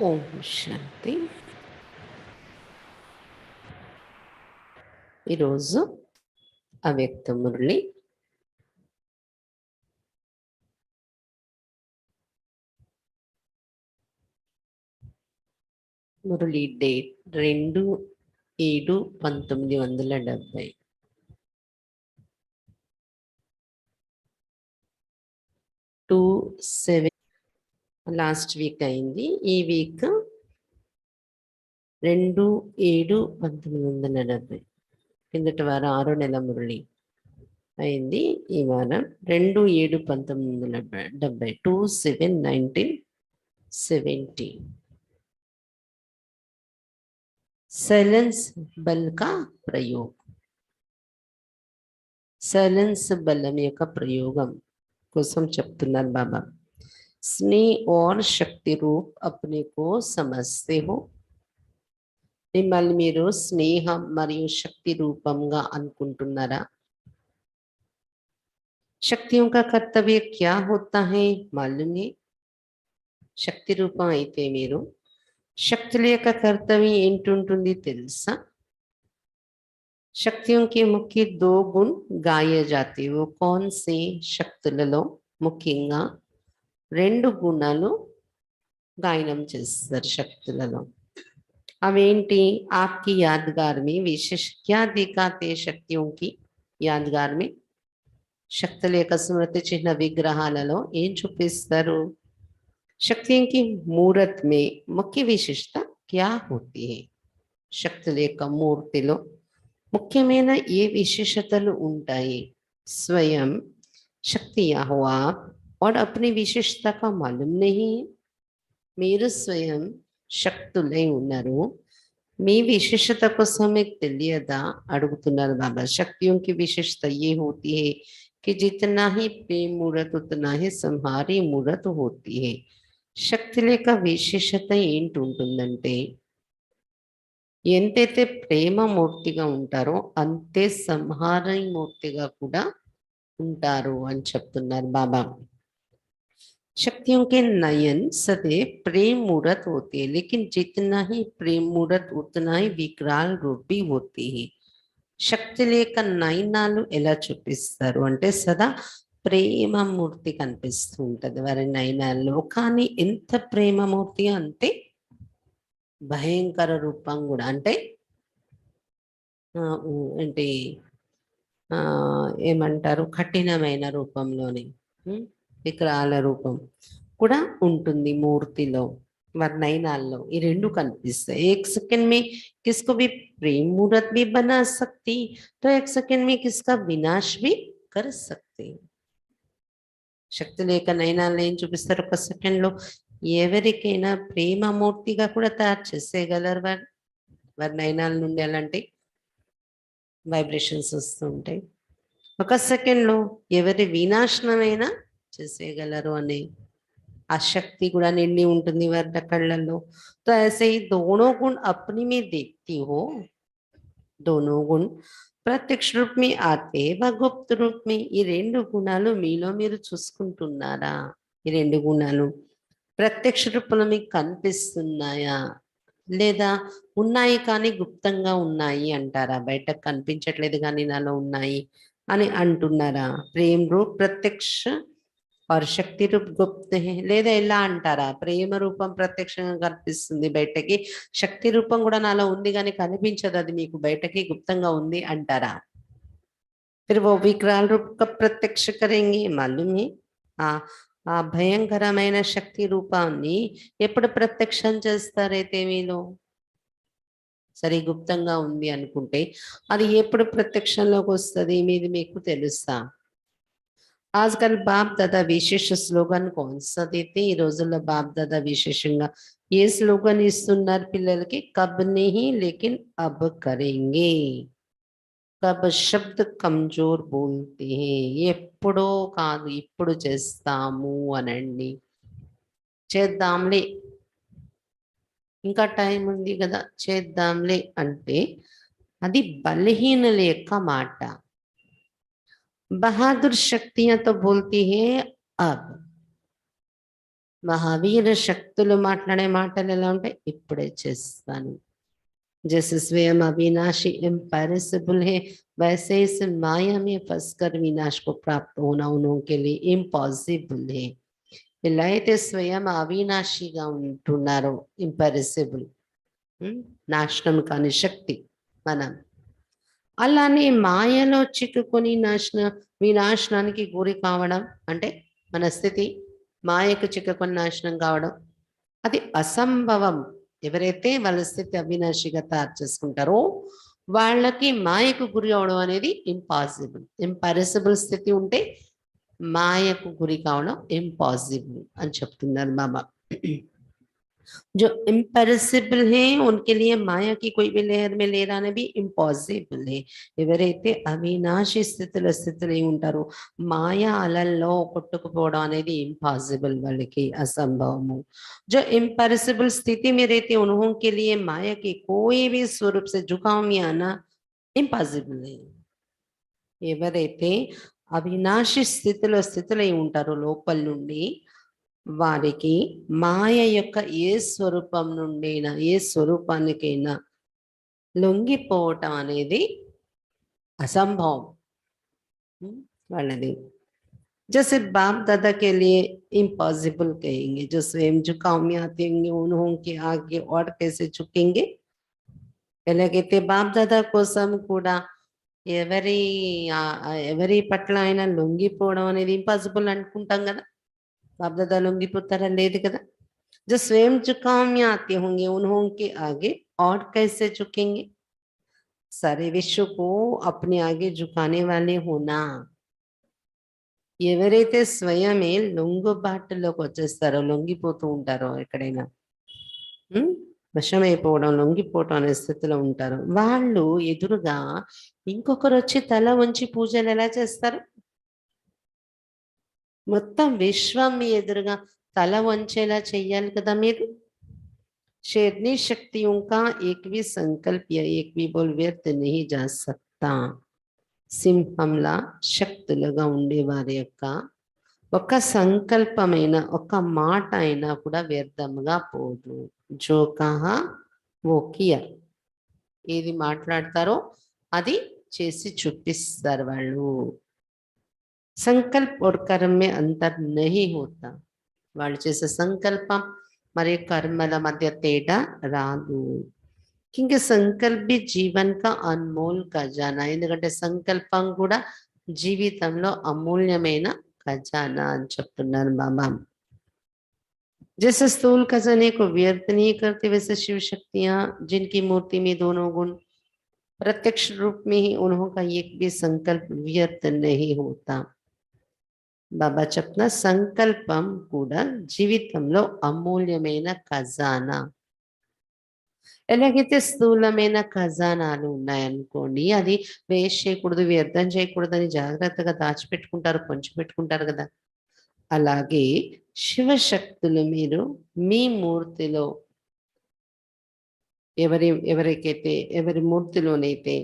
ఓం శాంతి. ఈరోజు అవ్యక్త Murali Murali date 2/7/1970. 2/7 last week అయింది. ఈ వీక్ 2/7/1970. కిందటి వారం 6 నెల మురళి అయింది. ఈ వారం 2/7/1970. 2/7/1970. సైలెన్స్ బల్ కా ప్రయోగ్. సైలెన్స్ బలం యొక్క ప్రయోగం కోసం చెప్తున్నారు బాబా. स्नेह और शक्ति रूप अपने को समझते हो. మిమ్మల్ని మీరు స్నేహం మరియు శక్తి రూపంగా అనుకుంటున్నారా? शक्तियों का कर्तव्य क्या होता है मालूम है? శక్తి రూపం అయితే మీరు శక్తుల యొక్క కర్తవ్యం ఏంటుంటుంది తెలుసా? शक्तियों के मुख्य 2 गुण गाये जाते. वो कौन से? శక్తులలో ముఖ్యంగా 2 గుణాలు గాయనం చేస్తారు శక్తులలో. अवेंटी आपकी यादगार में विशेष क्या दिखाते? शक्तियों की यादगार में శక్తుల యొక్క స్మృతి చిహ్న విగ్రహాలలో ఏం చూపిస్తారు? शक्तियों की मूर्त में मुख्य विशेषता क्या होती है? శక్తుల యొక్క మూర్తిలో ముఖ్యమైన ఏ విశేషతలు ఉంటాయి? स्वयं शक्तियां हो आप और अपनी विशेषता का मालूम नहीं है. మీరు స్వయం శక్తులై ఉన్నారు, మీ విశేషత కోసం మీకు తెలియదా అడుగుతున్నారు బాబా. शक्तियों की विशेषता ये होती है कि जितना ही प्रेम मूर्त उतना ही संहारी मूर्त होती है. శక్తుల యొక్క విశేషత ఏంటి ఉంటుందంటే ఎంతైతే ప్రేమ మూర్తిగా ఉంటారో అంతే సంహారీ మూర్తిగా కూడా ఉంటారు అని చెప్తున్నారు బాబా. शक्तियों के नयन सदैव प्रेम मूर्त होते हैं, लेकिन जितना ही प्रेम मूर्त उतना ही विकराल रूप भी होती है. శక్తుల యొక్క నయనాలు ఎలా చూపిస్తారు అంటే సదా ప్రేమమూర్తి కనిపిస్తూ ఉంటుంది వారి నయనాల్లో. కానీ ఎంత ప్రేమమూర్తి అంటే భయంకర రూపం కూడా అంటే అంటే ఏమంటారు కఠినమైన రూపంలోని వికరాల రూపం కూడా ఉంటుంది మూర్తిలో, वर्णनाల్లో ఈ రెండు కనిపిస్తాయి. एक सेकंड में किसको भी प्रेम मूर्त भी बना सकती, तो एक सेकंड में किसका विनाश भी कर सकते. శక్తి లేక నయనాలను ఏం చూపిస్తారు? ఒక సెకండ్ లో ఎవరికైనా ప్రేమ మూర్తిగా కూడా తయారు చేసేయగలరు వారు. వారి నయనాల నుండి అలాంటి వైబ్రేషన్స్ వస్తూ ఉంటాయి. ఒక సెకండ్ లో ఎవరి వినాశనమైనా చేసేయగలరు అనే ఆ శక్తి కూడా నిండి ఉంటుంది వారి కళ్ళల్లో. तो ऐसे ही दोनों गुण अपनी में देखती हो. दोनों गुण ప్రత్యక్ష రూప్ మీ ఆతే వ గుప్త రూప్ మీ. ఈ 2 గుణాలు మీలో మీరు చూసుకుంటున్నారా? ఈ 2 గుణాలు ప్రత్యక్ష రూపంలో మీకు కనిపిస్తున్నాయా లేదా ఉన్నాయి కానీ గుప్తంగా ఉన్నాయి అంటారా? బయటకు కనిపించట్లేదు కానీ నాలో ఉన్నాయి అని అంటున్నారా? ప్రేమ రూప్ ప్రత్యక్ష और శక్తి రూప్ గుప్త హే, లేదా ఎలా అంటారా? ప్రేమ రూపం ప్రత్యక్షంగా కనిపిస్తుంది బయటకి, శక్తి రూపం కూడా నాలో ఉంది కానీ కనిపించదు, అది మీకు బయటకి గుప్తంగా ఉంది అంటారా? फिर वो विकराल रूप कब प्रत्यक्ष करेंगे मालूम है? ఆ భయంకరమైన శక్తి రూపాన్ని ఎప్పుడు ప్రత్యక్షం చేస్తారైతే మీలో? సరే గుప్తంగా ఉంది అనుకుంటే అది ఎప్పుడు ప్రత్యక్షంలోకి వస్తుంది మీది మీకు తెలుసా? ఆజ్కల్ బాప్ దాదా విశేష స్లోగన్ కౌన్సా దేతే? ఈ రోజుల్లో బాప్ దాదా విశేషంగా ఏ స్లోగన్ ఇస్తున్నారు పిల్లలకి? కబ్ నహీ లేకిన్ అబ్ కరేంగే. కబ్ శబ్ద్ కమ్జోర్ బోల్తే హే. ఎప్పుడో కాదు ఇప్పుడు చేస్తాము అనండి. చేద్దాంలే ఇంకా టైం ఉంది కదా చేద్దాంలే అంటే అది బలహీనుల యొక్క మాట. बहादुर शक्तियां तो बोलती है अब. మహావీర శక్తులు మాట్లాడే మాటలు ఎలా ఉంటాయి? ఇప్పుడే చేస్తాను. जैसे स्वयं अविनाशी इम्पैरेसिबल है, वैसे इस माया में फंसकर विनाश को प्राप्त होना उनके लिए इम्पॉसिबल है. ఎలా అయితే స్వయం అవినాశిగా ఉంటున్నారో, ఇంపారెసిబుల్, నాశనం కాని శక్తి మనం, అలానే మాయలో చిక్కుకొని వినాశనానికి గురి కావడం అంటే మన స్థితి మాయకు చిక్కుకొని నాశనం కావడం అది అసంభవం. ఎవరైతే వాళ్ళ స్థితి అవినాశిగా తయారు చేసుకుంటారో వాళ్ళకి మాయకు గురి అవడం అనేది ఇంపాసిబుల్. ఇంపాసిబుల్ స్థితి ఉంటే మాయకు గురి కావడం ఇంపాసిబుల్ అని చెప్తున్నారు బాబా. जो इम्पॉसिबल है उनके लिए माया की कोई भी लहर में ले आना भी ఇంపాసిబుల్ है. ఎవరైతే అవినాశి స్థితిలో ఉంటారో మాయా అలల్లో కొట్టుకుపోవడం అనేది ఇంపాసిబుల్, వాళ్ళకి అసంభవము. जो इम्पॉसिबल स्थिति में रहते उन्हों के लिए माया के कोई भी स्वरूप से झुकाव में आना ఇంపాసిబుల్ है. ఎవరైతే అవినాశి స్థితిలో ఉంటారో లోపల నుండి వారికి మాయ యొక్క ఏ స్వరూపం నుండైనా ఏ స్వరూపానికైనా లొంగిపోవటం అనేది అసంభవం వాళ్ళది. जैसे बाप दादा के लिए इम्पॉसिबल कहेंगे, जो स्वयं झुकाव में आते होंगे उन्होंने आगे और कैसे झुकेंगे. ఎలాగైతే బాప్ దాదా కోసం కూడా ఎవరి పట్ల అయినా లొంగిపోవడం అనేది ఇంపాసిబుల్ అనుకుంటాం కదా. बाप दादा लुंगिपुत्र लेद कदा. जो स्वयं झुकाव में आते होंगे उन्होंने आगे और कैसे झुकेंगे. सारे विश्व को अपने आगे झुकाने वाले होना. ఎవరైతే స్వయమే లొంగుబాటులోకి వచ్చేస్తారో, లొంగిపోతూ ఉంటారో, ఎక్కడైనా వశమైపోవడం, లొంగిపోవడం అనే స్థితిలో ఉంటారు, వాళ్ళు ఎదురుగా ఇంకొకరు వచ్చి తల వంచి పూజలు ఎలా చేస్తారు? మొత్తం విశ్వం మీ ఎదురుగా తల వంచేలా చెయ్యాలి కదా మీరు. शेरनी शक्तियों का एक भी संकल्प या एक भी बोल व्यर्थ नहीं जा सकता. సింహంలా శక్తులుగా ఉండే వారి యొక్క ఒక సంకల్పమైన ఒక మాట అయినా కూడా వ్యర్థంగా పోదు. జో కహా వో కియా, ఏది మాట్లాడతారో అది చేసి చూపిస్తారు వాళ్ళు. संकल्प और कर्म में अंतर नहीं होता. వాళ్ళు చేసే సంకల్పం మరియు కర్మల మధ్య తేడా రాదు. क्योंकि संकल्प भी जीवन का अनमोल खजाना. ఎందుకంటే సంకల్పం కూడా జీవితంలో అమూల్యమైన ఖజానా అని చెప్తున్నారు బాబా. जैसे स्थूल खजाने को व्यर्थ नहीं करते, वैसे शिव शक्तियां जिनकी मूर्ति में दोनों गुण प्रत्यक्ष रूप में ही उन्होंने एक भी संकल्प व्यर्थ नहीं होता. బాబా చెప్పిన సంకల్పం కూడా జీవితంలో అమూల్యమైన ఖజానా. ఎలాగైతే స్థూలమైన ఖజానాలు ఉన్నాయనుకోండి, అది వేస్ట్ చేయకూడదు, వ్యర్థం చేయకూడదు అని జాగ్రత్తగా దాచిపెట్టుకుంటారు, పంచిపెట్టుకుంటారు కదా. అలాగే శివశక్తులు మీరు మీ మూర్తిలో ఎవరి మూర్తిలోనైతే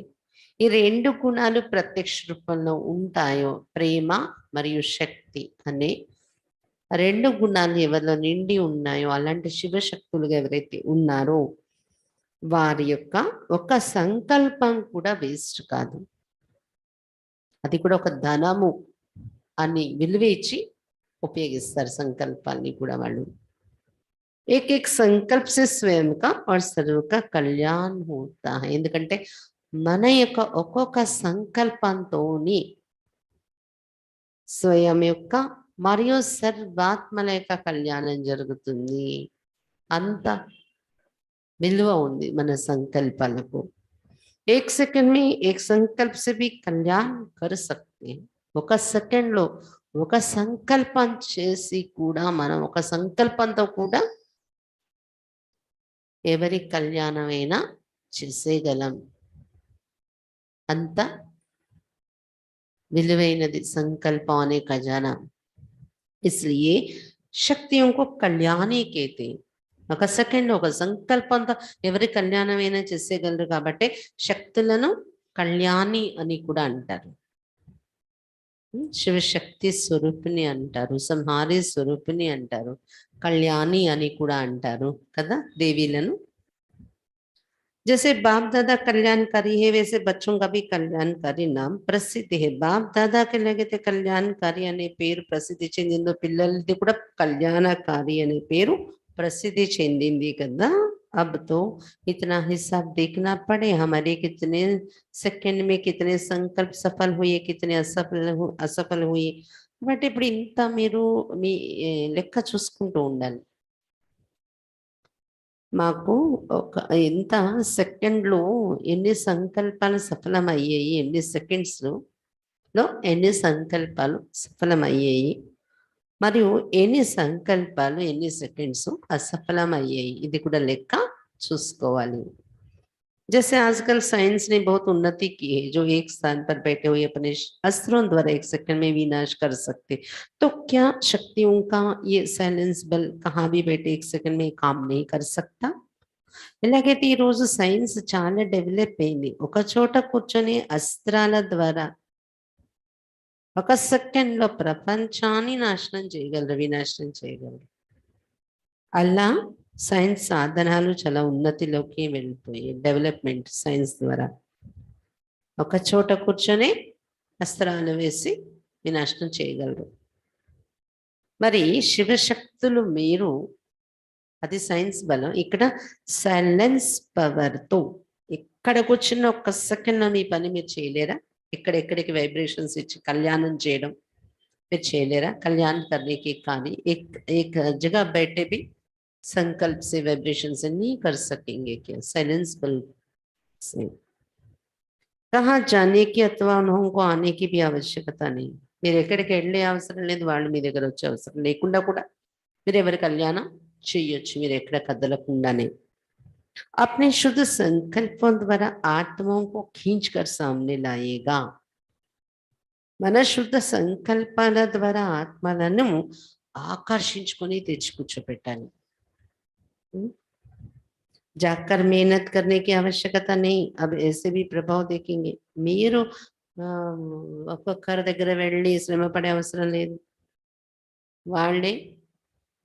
ఈ రెండు గుణాలు ప్రత్యక్ష రూపంలో ఉంటాయో, ప్రేమ మరియు శక్తి అనే రెండు గుణాలు ఎవరిలో నిండి ఉన్నాయో, అలాంటి శివశక్తులుగా ఎవరైతే ఉన్నారో వారి యొక్క ఒక సంకల్పం కూడా వేస్ట్ కాదు. అది కూడా ఒక ధనము అని విలువ ఇచ్చి ఉపయోగిస్తారు సంకల్పాన్ని కూడా వాళ్ళు. एक एक संकल्प से स्वयं का और सर्व का कल्याण होता है. ఎందుకంటే మన యొక్క ఒక్కొక్క సంకల్పంతోని స్వయం యొక్క మరియు సర్వాత్మల యొక్క కళ్యాణం జరుగుతుంది. అంత విలువ ఉంది మన సంకల్పాలకు. एक सेकंड में एक संकल्प से भी कल्याण कर सकते हैं. ఒక సెకండ్ లో ఒక సంకల్పం చేసి కూడా మనం ఒక సంకల్పంతో కూడా ఎవరి కళ్యాణమైనా చేసేయగలం. అంత విలువైనది సంకల్పం అనే ఖజానా. इसलिए శక్తిयों को కళ్యాణి कहते हैं. ఒక సెకండ్ ఒక సంకల్పంతో ఎవరి కళ్యాణమైనా చేసేయగలరు కాబట్టి శక్తులను కళ్యాణి అని కూడా అంటారు. శివశక్తి స్వరూపిణి అంటారు, సంహారి స్వరూపిణి అంటారు, కళ్యాణి అని కూడా అంటారు కదా దేవీలను. जैसे बाप दादा कल्याणकारी है वैसे बच्चों का भी कल्याणकारी नाम प्रसिद्ध है. బాప్ దాదాకి ఎలాగైతే కళ్యాణకారి అనే పేరు ప్రసిద్ధి చెందిందో పిల్లలది కూడా కళ్యాణకారి అనే పేరు प्रसिद्धि చెందింది కదా. अब तो इतना हिसाब देखना पड़े हमारे कितने सेकंड में कितने संकल्प सफल हुए कितने असफल हुए. బట్ ఇప్పుడు ఇంత మీరు మీ లెక్క చూసుకుంటూ ఉండాలి. మాకు ఒక ఎంత సెకండ్లో ఎన్ని సంకల్పాలు సఫలమయ్యాయి, ఎన్ని సెకండ్స్లో ఎన్ని సంకల్పాలు సఫలమయ్యాయి, మరియు ఎన్ని సంకల్పాలు ఎన్ని సెకండ్స్ असफलमయ్యాయి, ఇది కూడా లెక్క చూసుకోవాలి. जैसे आजकल साइंस ने बहुत उन्नति की है, जो एक स्थान पर बैठे हुए अपने अस्त्रों द्वारा एक सेकंड में विनाश कर सकते, तो क्या शक्तियों का ये साइलेंस बल कहाँ भी बैठे एक सेकंड में काम नहीं कर सकता? ఎలాగైతే ఈ రోజు సైన్స్ చాలా డెవలప్ అయింది, ఒక చోట కూర్చొని అస్త్రాల ద్వారా ఒక సెకండ్లో ప్రపంచాన్ని నాశనం చేయగలరు, వినాశనం చేయగలరు. అలా సైన్స్ సాధనాలు చాలా ఉన్నతిలోకి వెళ్ళిపోయి డెవలప్మెంట్ సైన్స్ ద్వారా ఒక చోట కూర్చొని అస్త్రాలు వేసి వినాశనం చేయగలరు. మరి శివశక్తులు మీరు, అది సైన్స్ బలం. ఇక్కడ సైలెన్స్ పవర్తో ఇక్కడ కూర్చున్న ఒక్క సెకండ్లో మీ పని మీరు చేయలేరా? ఎక్కడెక్కడికి వైబ్రేషన్స్ ఇచ్చి కళ్యాణం చేయడం మీరు చేయలేరా? కళ్యాణ్ करने కానీ एक जगह बैठे भी संकल्प से वाइब्रेशन से नहीं कर सकेंगे क्या? साइलेंस बल से कहाँ जाने की अथवा उनको आने की भी आवश्यकता नहीं. మీరు ఎక్కడికి వెళ్ళే అవసరం లేదు, వాళ్ళు మీ దగ్గర వచ్చే అవసరం లేకుండా కూడా మీరు ఎవరి కళ్యాణం చేయొచ్చు, మీరు ఎక్కడ కదలకుండానే. अपने शुद्ध संकल्पों द्वारा आत्माओं को खींच कर सामने लाएगा. మన శుద్ధ సంకల్పాల ద్వారా ఆత్మలను ఆకర్షించుకొని తెచ్చి కూర్చోపెట్టాలి. जाकर मेहनत करने की आवश्यकता नहीं. अब ऐसे भी प्रभाव देखेंगे. మీరు ఒక్కొక్కరి దగ్గర వెళ్ళి శ్రమ పడే అవసరం లేదు, వాళ్ళే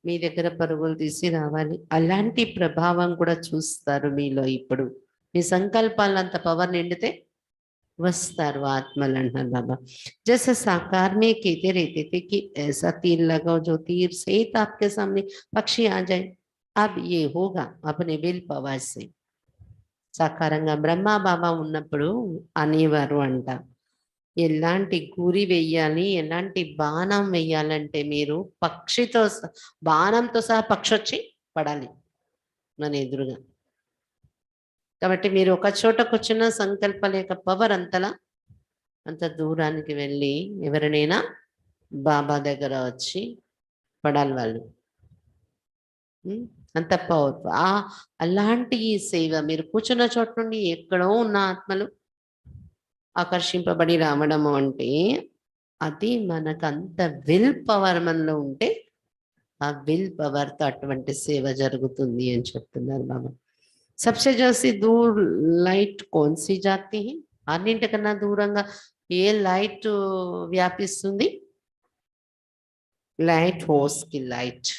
మీ దగ్గర పరుగులు తీసి రావాలి. అలాంటి ప్రభావం కూడా చూస్తారు మీలో. ఇప్పుడు మీ సంకల్పాలు అంత పవర్ నిండితే वस्तार आत्मल बाबा. जैसे साकार में कहते रहते थे कि ऐसा तीर लगाओ जो तीर सहित आपके सामने पक्षी आ जाए. अब ये होगा अपने विल पावर से. సాకారంగా బ్రహ్మ బాబా ఉన్నప్పుడు అనేవారు అంట, ఎలాంటి గురి వెయ్యాలి, ఎలాంటి బాణం వెయ్యాలంటే మీరు పక్షితో బాణంతో సహా పక్షి వచ్చి పడాలి మన ఎదురుగా. కాబట్టి మీరు ఒక చోట కూర్చున్న సంకల్ప లేక పవర్ అంతలా అంత దూరానికి వెళ్ళి ఎవరినైనా బాబా దగ్గర వచ్చి పడాలి వాళ్ళు. అంత పవర్. అలాంటి ఈ సేవ మీరు కూర్చున్న చోట నుండి ఎక్కడో ఉన్న ఆత్మలు ఆకర్షింపబడి రావడము అంటే అది మనకు అంత విల్ పవర్ మనలో ఉంటే ఆ విల్ పవర్తో అటువంటి సేవ జరుగుతుంది అని చెప్తున్నారు బాబా. सबसे जैसे दूर लाइट कौन सी जाती है? అన్నింటికన్నా దూరంగా ఏ లైట్ వ్యాపిస్తుంది? లైట్ హౌస్ కి లైట్.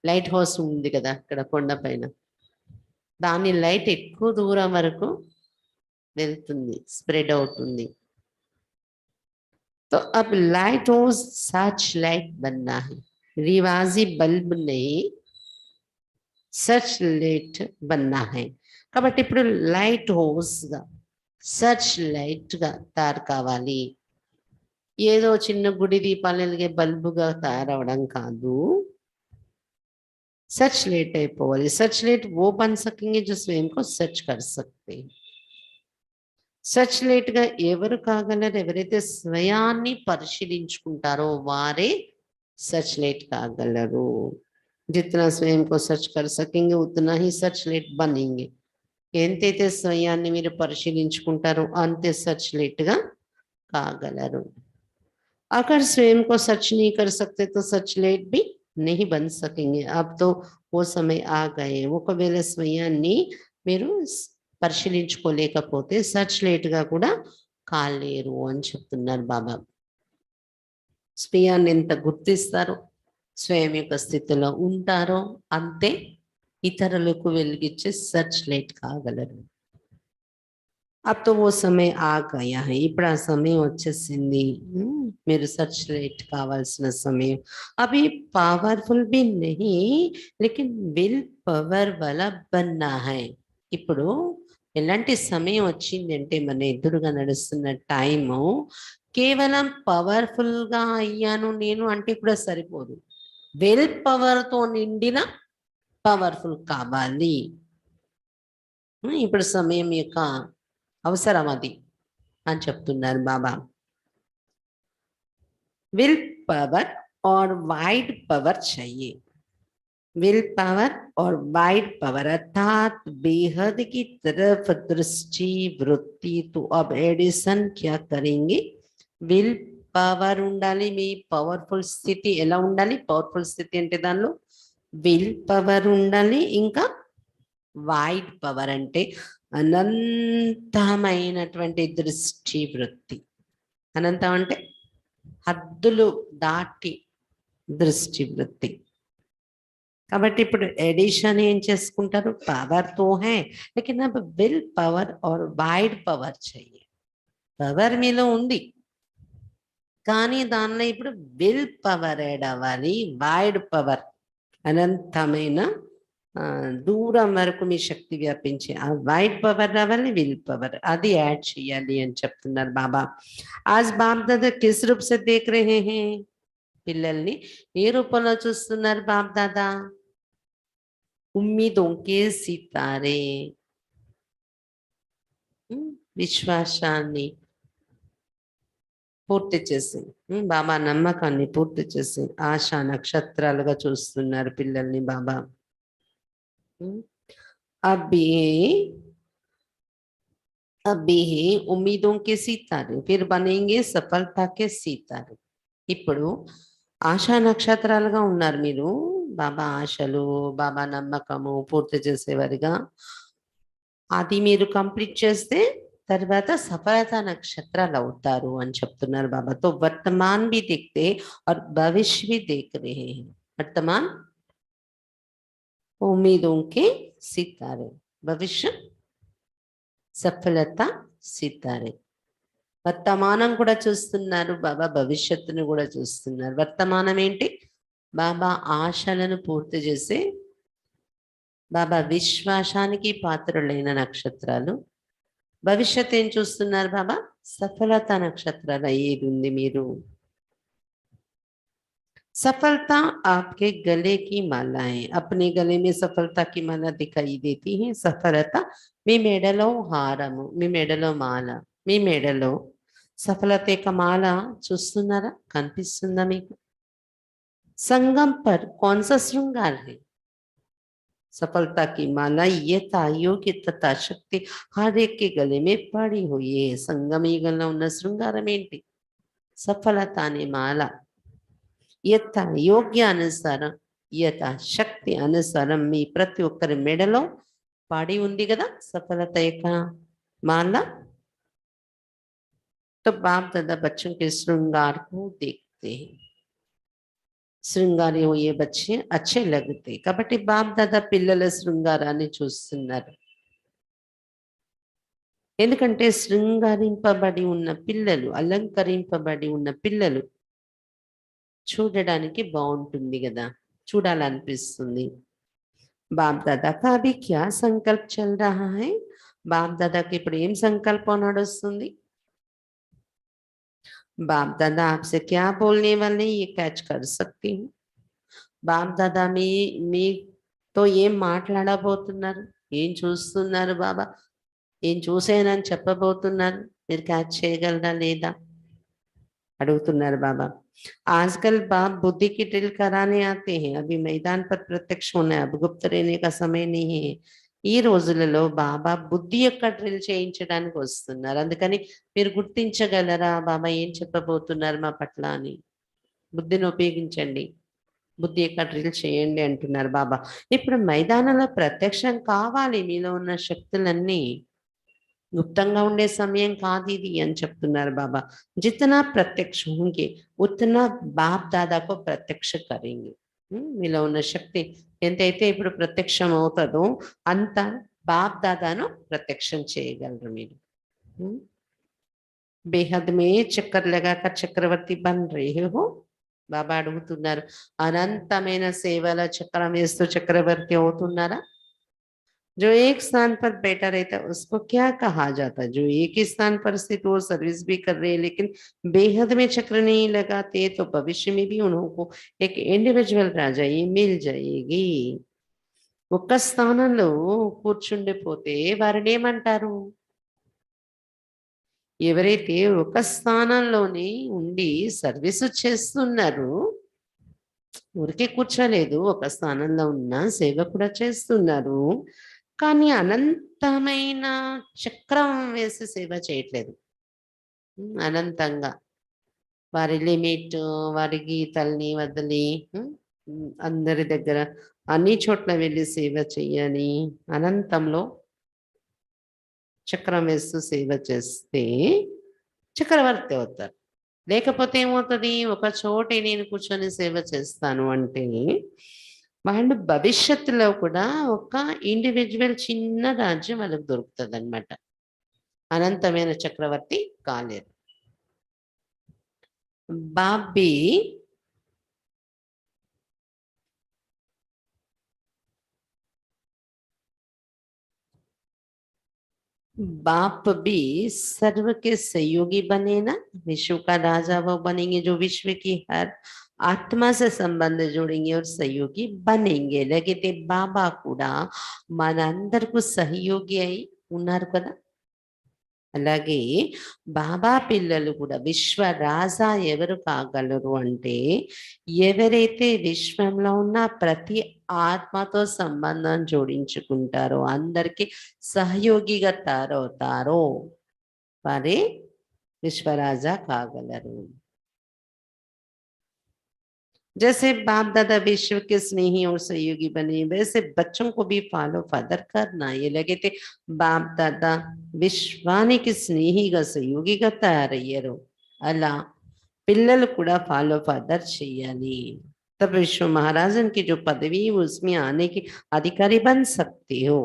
లైట్ హౌస్ ఉంది కదా అక్కడ కొండ పైన, దాని లైట్ ఎక్కువ దూరం వరకు వెళ్తుంది, స్ప్రెడ్ అవుతుంది. तो अब लाइट हाउस सच लाइट बनना है, रिवाजी बल्ब नहीं సచ్ లైట్ బన్నా హై. కాబట్టి ఇప్పుడు లైట్ హౌస్గా సచ్ లైట్గా తయారు కావాలి. ఏదో చిన్న గుడి దీపాలు వెలిగే బల్బుగా తయారవడం కాదు, సచ్ లైట్ అయిపోవాలి. సచ్ లైట్ वो बन सकेंगे जो स्वयं को सच कर सकते. సచ్ లైట్గా ఎవరు కాగలరు? ఎవరైతే స్వయాన్ని పరిశీలించుకుంటారో వారే సచ్ లైట్ కాగలరు. जितना स्वयं को सच कर सकेंगे उतना ही सच लेट बनेंगे. ఎంతైతే స్వయాన్ని మీరు పరిశీలించుకుంటారో అంతే సచ్ లేట్గా కాగలరు. अगर स्वयं को सच नहीं कर सकते तो सच लेट भी नहीं बन सकेंगे. अब तो वो समय आ गए. ఒకవేళ స్వయాన్ని మీరు పరిశీలించుకోలేకపోతే సచ్ లేట్గా కూడా కాలేరు అని చెప్తున్నారు బాబా. స్వయాన్ని ఎంత గుర్తిస్తారో, స్వయం యొక్క స్థితిలో ఉంటారో అంతే ఇతరులకు వెలిగించే సర్చ్ లైట్ కాగలరు. अब तो वो समय आ गया है, ఇప్పుడు ఆ సమయం వచ్చేసింది. మీరు సర్చ్ లైట్ కావాల్సిన సమయం. అभी పవర్ఫుల్ भी नहीं लेकिन విల్ పవర్ वाला बनना है. ఇప్పుడు ఎలాంటి సమయం వచ్చింది అంటే మన ఎదురుగా నడుస్తున్న టైము కేవలం పవర్ఫుల్ గా అయ్యాను నేను అంటే కూడా సరిపోదు. విల్ పవర్ తో నిండిన పవర్ఫుల్ కావాలి. ఇప్పుడు సమయం యొక్క అవసరం అది అని చెప్తున్నారు బాబా. విల్ పవర్ और वाइड पवर चाहिए. विल पावर और वाइड पावर अर्थात बेहद की तरफ दृष्टि वृत्ति. तो अब एडिशन क्या करेंगे? विल పవర్ ఉండాలి. మీ పవర్ఫుల్ స్థితి ఎలా ఉండాలి? పవర్ఫుల్ స్థితి అంటే దానిలో విల్ పవర్ ఉండాలి. ఇంకా వైడ్ పవర్ అంటే అనంతమైనటువంటి దృష్టి వృత్తి. అనంతం అంటే హద్దులు దాటి దృష్టి వృత్తి. కాబట్టి ఇప్పుడు ఎడిషన్ ఏం చేసుకుంటారు? పవర్ తో హే లేకిన్ అబ్ విల్ పవర్ और వైడ్ పవర్ चाहिए. పవర్ మీలో ఉంది కానీ దానిలో ఇప్పుడు విల్ పవర్ యాడ్ అవ్వాలి. వైడ్ పవర్ అనంతమైన దూరం వరకు మీ శక్తి వ్యాపించి ఆ వైడ్ పవర్ రావాలి, విల్ పవర్ అది యాడ్ చేయాలి అని చెప్తున్నారు బాబా. ఆజ్ బాప్ దాదా కిస్ రూప్ సే దేఖ్ రహే హే? పిల్లల్ని ఏ రూపంలో చూస్తున్నారు బాప్ దాదా? ఉమ్మీదోं के సితారే, విశ్వాసాన్ని పూర్తి చేసి బాబా నమ్మకాన్ని పూర్తి చేసి ఆశా నక్షత్రాలుగా చూస్తున్నారు పిల్లల్ని బాబా. అబ్బి అబ్బి ఉమ్మీదోं के సితారే फिर बनेंगे सफलता के సితారే. ఇప్పుడు ఆశా నక్షత్రాలుగా ఉన్నారు మీరు. బాబా ఆశలు, బాబా నమ్మకము పూర్తి చేసేవారిగా అది మీరు కంప్లీట్ చేస్తే తర్వాత సఫలత నక్షత్రాలు అవుతారు అని చెప్తున్నారు బాబా. తో వర్తమాన్ भी देखते और भविष्य भी देख रहे हैं. वर्तमान उम्मीदों के सितारे, भविष्य సఫలత సితారే. వర్తమానం కూడా చూస్తున్నారు బాబా, భవిష్యత్తును కూడా చూస్తున్నారు. వర్తమానం ఏంటి? బాబా ఆశలను పూర్తి చేసే, బాబా విశ్వాసానికి పాత్రులైన నక్షత్రాలు. భవిష్యత్ ఏం చూస్తున్నారు బాబా? సఫలత నక్షత్రాలు అయ్యేది ఉంది మీరు. सफलता आपके गले की माला है. अपने गले में सफलता की माला दिखाई देती है. सफलता మీ మెడలో హారము, మీ మెడలో మాల, మీ మెడలో సఫలత యొక్క మాల చూస్తున్నారా? కనిపిస్తుందా మీకు? संगम पर कौन सा श्रृंगार है? सफलता की माला यथा योग्य तथा शक्ति हर एक के गले में पड़ी हुई है. संगम యుగంలో ఉన్న శృంగారం ఏంటి? సఫలత అనే మాల యథ యోగ్య అనుసారం, యథ శక్తి అనుసారం మీ ప్రతి ఒక్కరి మెడలో పడి ఉంది కదా సఫలత యొక్క మాల. तो बाप दादा बच्चों के श्रृंगार को देखते हैं. శృంగారి हुए बच्चे अच्छे लगते. కాబట్టి బాప్ దాదా పిల్లల శృంగారాన్ని చూస్తున్నారు. ఎందుకంటే శృంగారింపబడి ఉన్న పిల్లలు, అలంకరింపబడి ఉన్న పిల్లలు చూడడానికి బాగుంటుంది కదా, చూడాలనిపిస్తుంది. బాప్ దాదా కా అభి క్యా సంకల్ప్ చల్ రహా హై? బాప్ దాదాకి ఇప్పుడు ఏం సంకల్పం నడుస్తుంది? बाप दादा आपसे क्या बोलने वाले ये कैच कर सकती हूँ. బాప్ దాదా మీతో ఏం మాట్లాడబోతున్నారు, ఏం చూస్తున్నారు బాబా, ఏం చూసానని చెప్పబోతున్నారు, మీరు క్యాచ్ చేయగలరా లేదా అడుగుతున్నారు బాబా. आजकल बाप बुद्धि की ड्रिल कराने आते हैं. अभी मैदान पर प्रत्यक्ष होना है, अब गुप्त रहने का समय नहीं है. ఈ రోజులలో బాబా బుద్ధి యొక్క డ్రిల్ చేయించడానికి వస్తున్నారు. అందుకని మీరు గుర్తించగలరా బాబా ఏం చెప్పబోతున్నారు మా పట్ల అని? బుద్ధిని ఉపయోగించండి, బుద్ధి యొక్క డ్రిల్ చేయండి అంటున్నారు బాబా. ఇప్పుడు మైదానంలో ప్రత్యక్షం కావాలి మీలో ఉన్న శక్తులన్నీ. గుప్తంగా ఉండే సమయం కాదు ఇది అని చెప్తున్నారు బాబా. జితనా ప్రత్యక్ష होंगे ఉతనా బాప్ దాదాకు ప్రత్యక్ష కరేంగే. మీలో ఉన్న శక్తి ఎంతైతే ఇప్పుడు ప్రత్యక్షం అవుతుందో అంత బాప్ దాదాను ప్రత్యక్షం చేయగలరు మీరు. బేహద్ మే చక్కర్ లగాకర్ చక్రవర్తి బన్ రహే హో. బాబా అడుగుతున్నారు, అనంతమైన సేవల చక్రం వేస్తూ చక్రవర్తి అవుతున్నారా? जो एक स्थान पर बैठा रहता है उसको क्या कहा जाता है? जो एक ही स्थान पर स्थित वो सर्विस भी कर रहे हैं लेकिन बेहद में चक्र नहीं लगाते तो भविष्य में भी उनको एक इंडिविजुअल राजा ये मिल जाएगी. ఒక్క స్థానంలో కూర్చుండిపోతే వారిని ఏమంటారు? ఎవరైతే ఒక స్థానంలోనే ఉండి సర్వీసు చేస్తున్నారు, ఊరికే కూర్చోలేదు, ఒక స్థానంలో ఉన్న సేవ కూడా చేస్తున్నారు, కానీ అనంతమైన చక్రం వేసి సేవ చేయట్లేదు. అనంతంగా వారి లిమిట్, వారి గీతల్ని వదిలి అందరి దగ్గర అన్ని చోట్ల వెళ్ళి సేవ చెయ్యాలి. అనంతంలో చక్రం వేస్తూ సేవ చేస్తే చక్రవర్తి అవుతారు. లేకపోతే ఏమవుతుంది? ఒక చోటే నేను కూర్చొని సేవ చేస్తాను అంటే వాళ్ళు భవిష్యత్తులో కూడా ఒక ఇండివిజువల్ చిన్న రాజ్యం వాళ్ళకి దొరుకుతుంది అనమాట. అనంతమైన చక్రవర్తి కాలేరు. బాబీ बाप भी सर्व के सहयोगी बने ना, विश्व का राजा वो बनेंगे जो विश्व की हर आत्मा से संबंध जोड़ेंगे और सहयोगी बनेंगे. लेकिन बाबा కూడా మనందరకు సహయోగి అయి ఉన్నారు కదా. అలాగే బాబా పిల్లలు కూడా విశ్వ రాజా ఎవరు కాగలరు అంటే ఎవరైతే విశ్వంలో ఉన్న ప్రతి ఆత్మతో సంబంధం జోడించుకుంటారో, అందరికీ సహయోగిగా తయారవుతారో వారే విశ్వరాజా కాగలరు. जैसे बाप दादा विश्व के स्नेही और सहयोगी बने वैसे बच्चों को भी फॉलो फादर करना. ये लगे थे बाप दादा విశ్వానికి స్నేహిగా సహయోగిగా తయారయ్యారు, అలా పిల్లలు కూడా ఫాలో ఫాదర్ చెయ్యాలి. तब विश्व महाराजन की जो पदवी उसमें आने की अधिकारी बन सकते हो.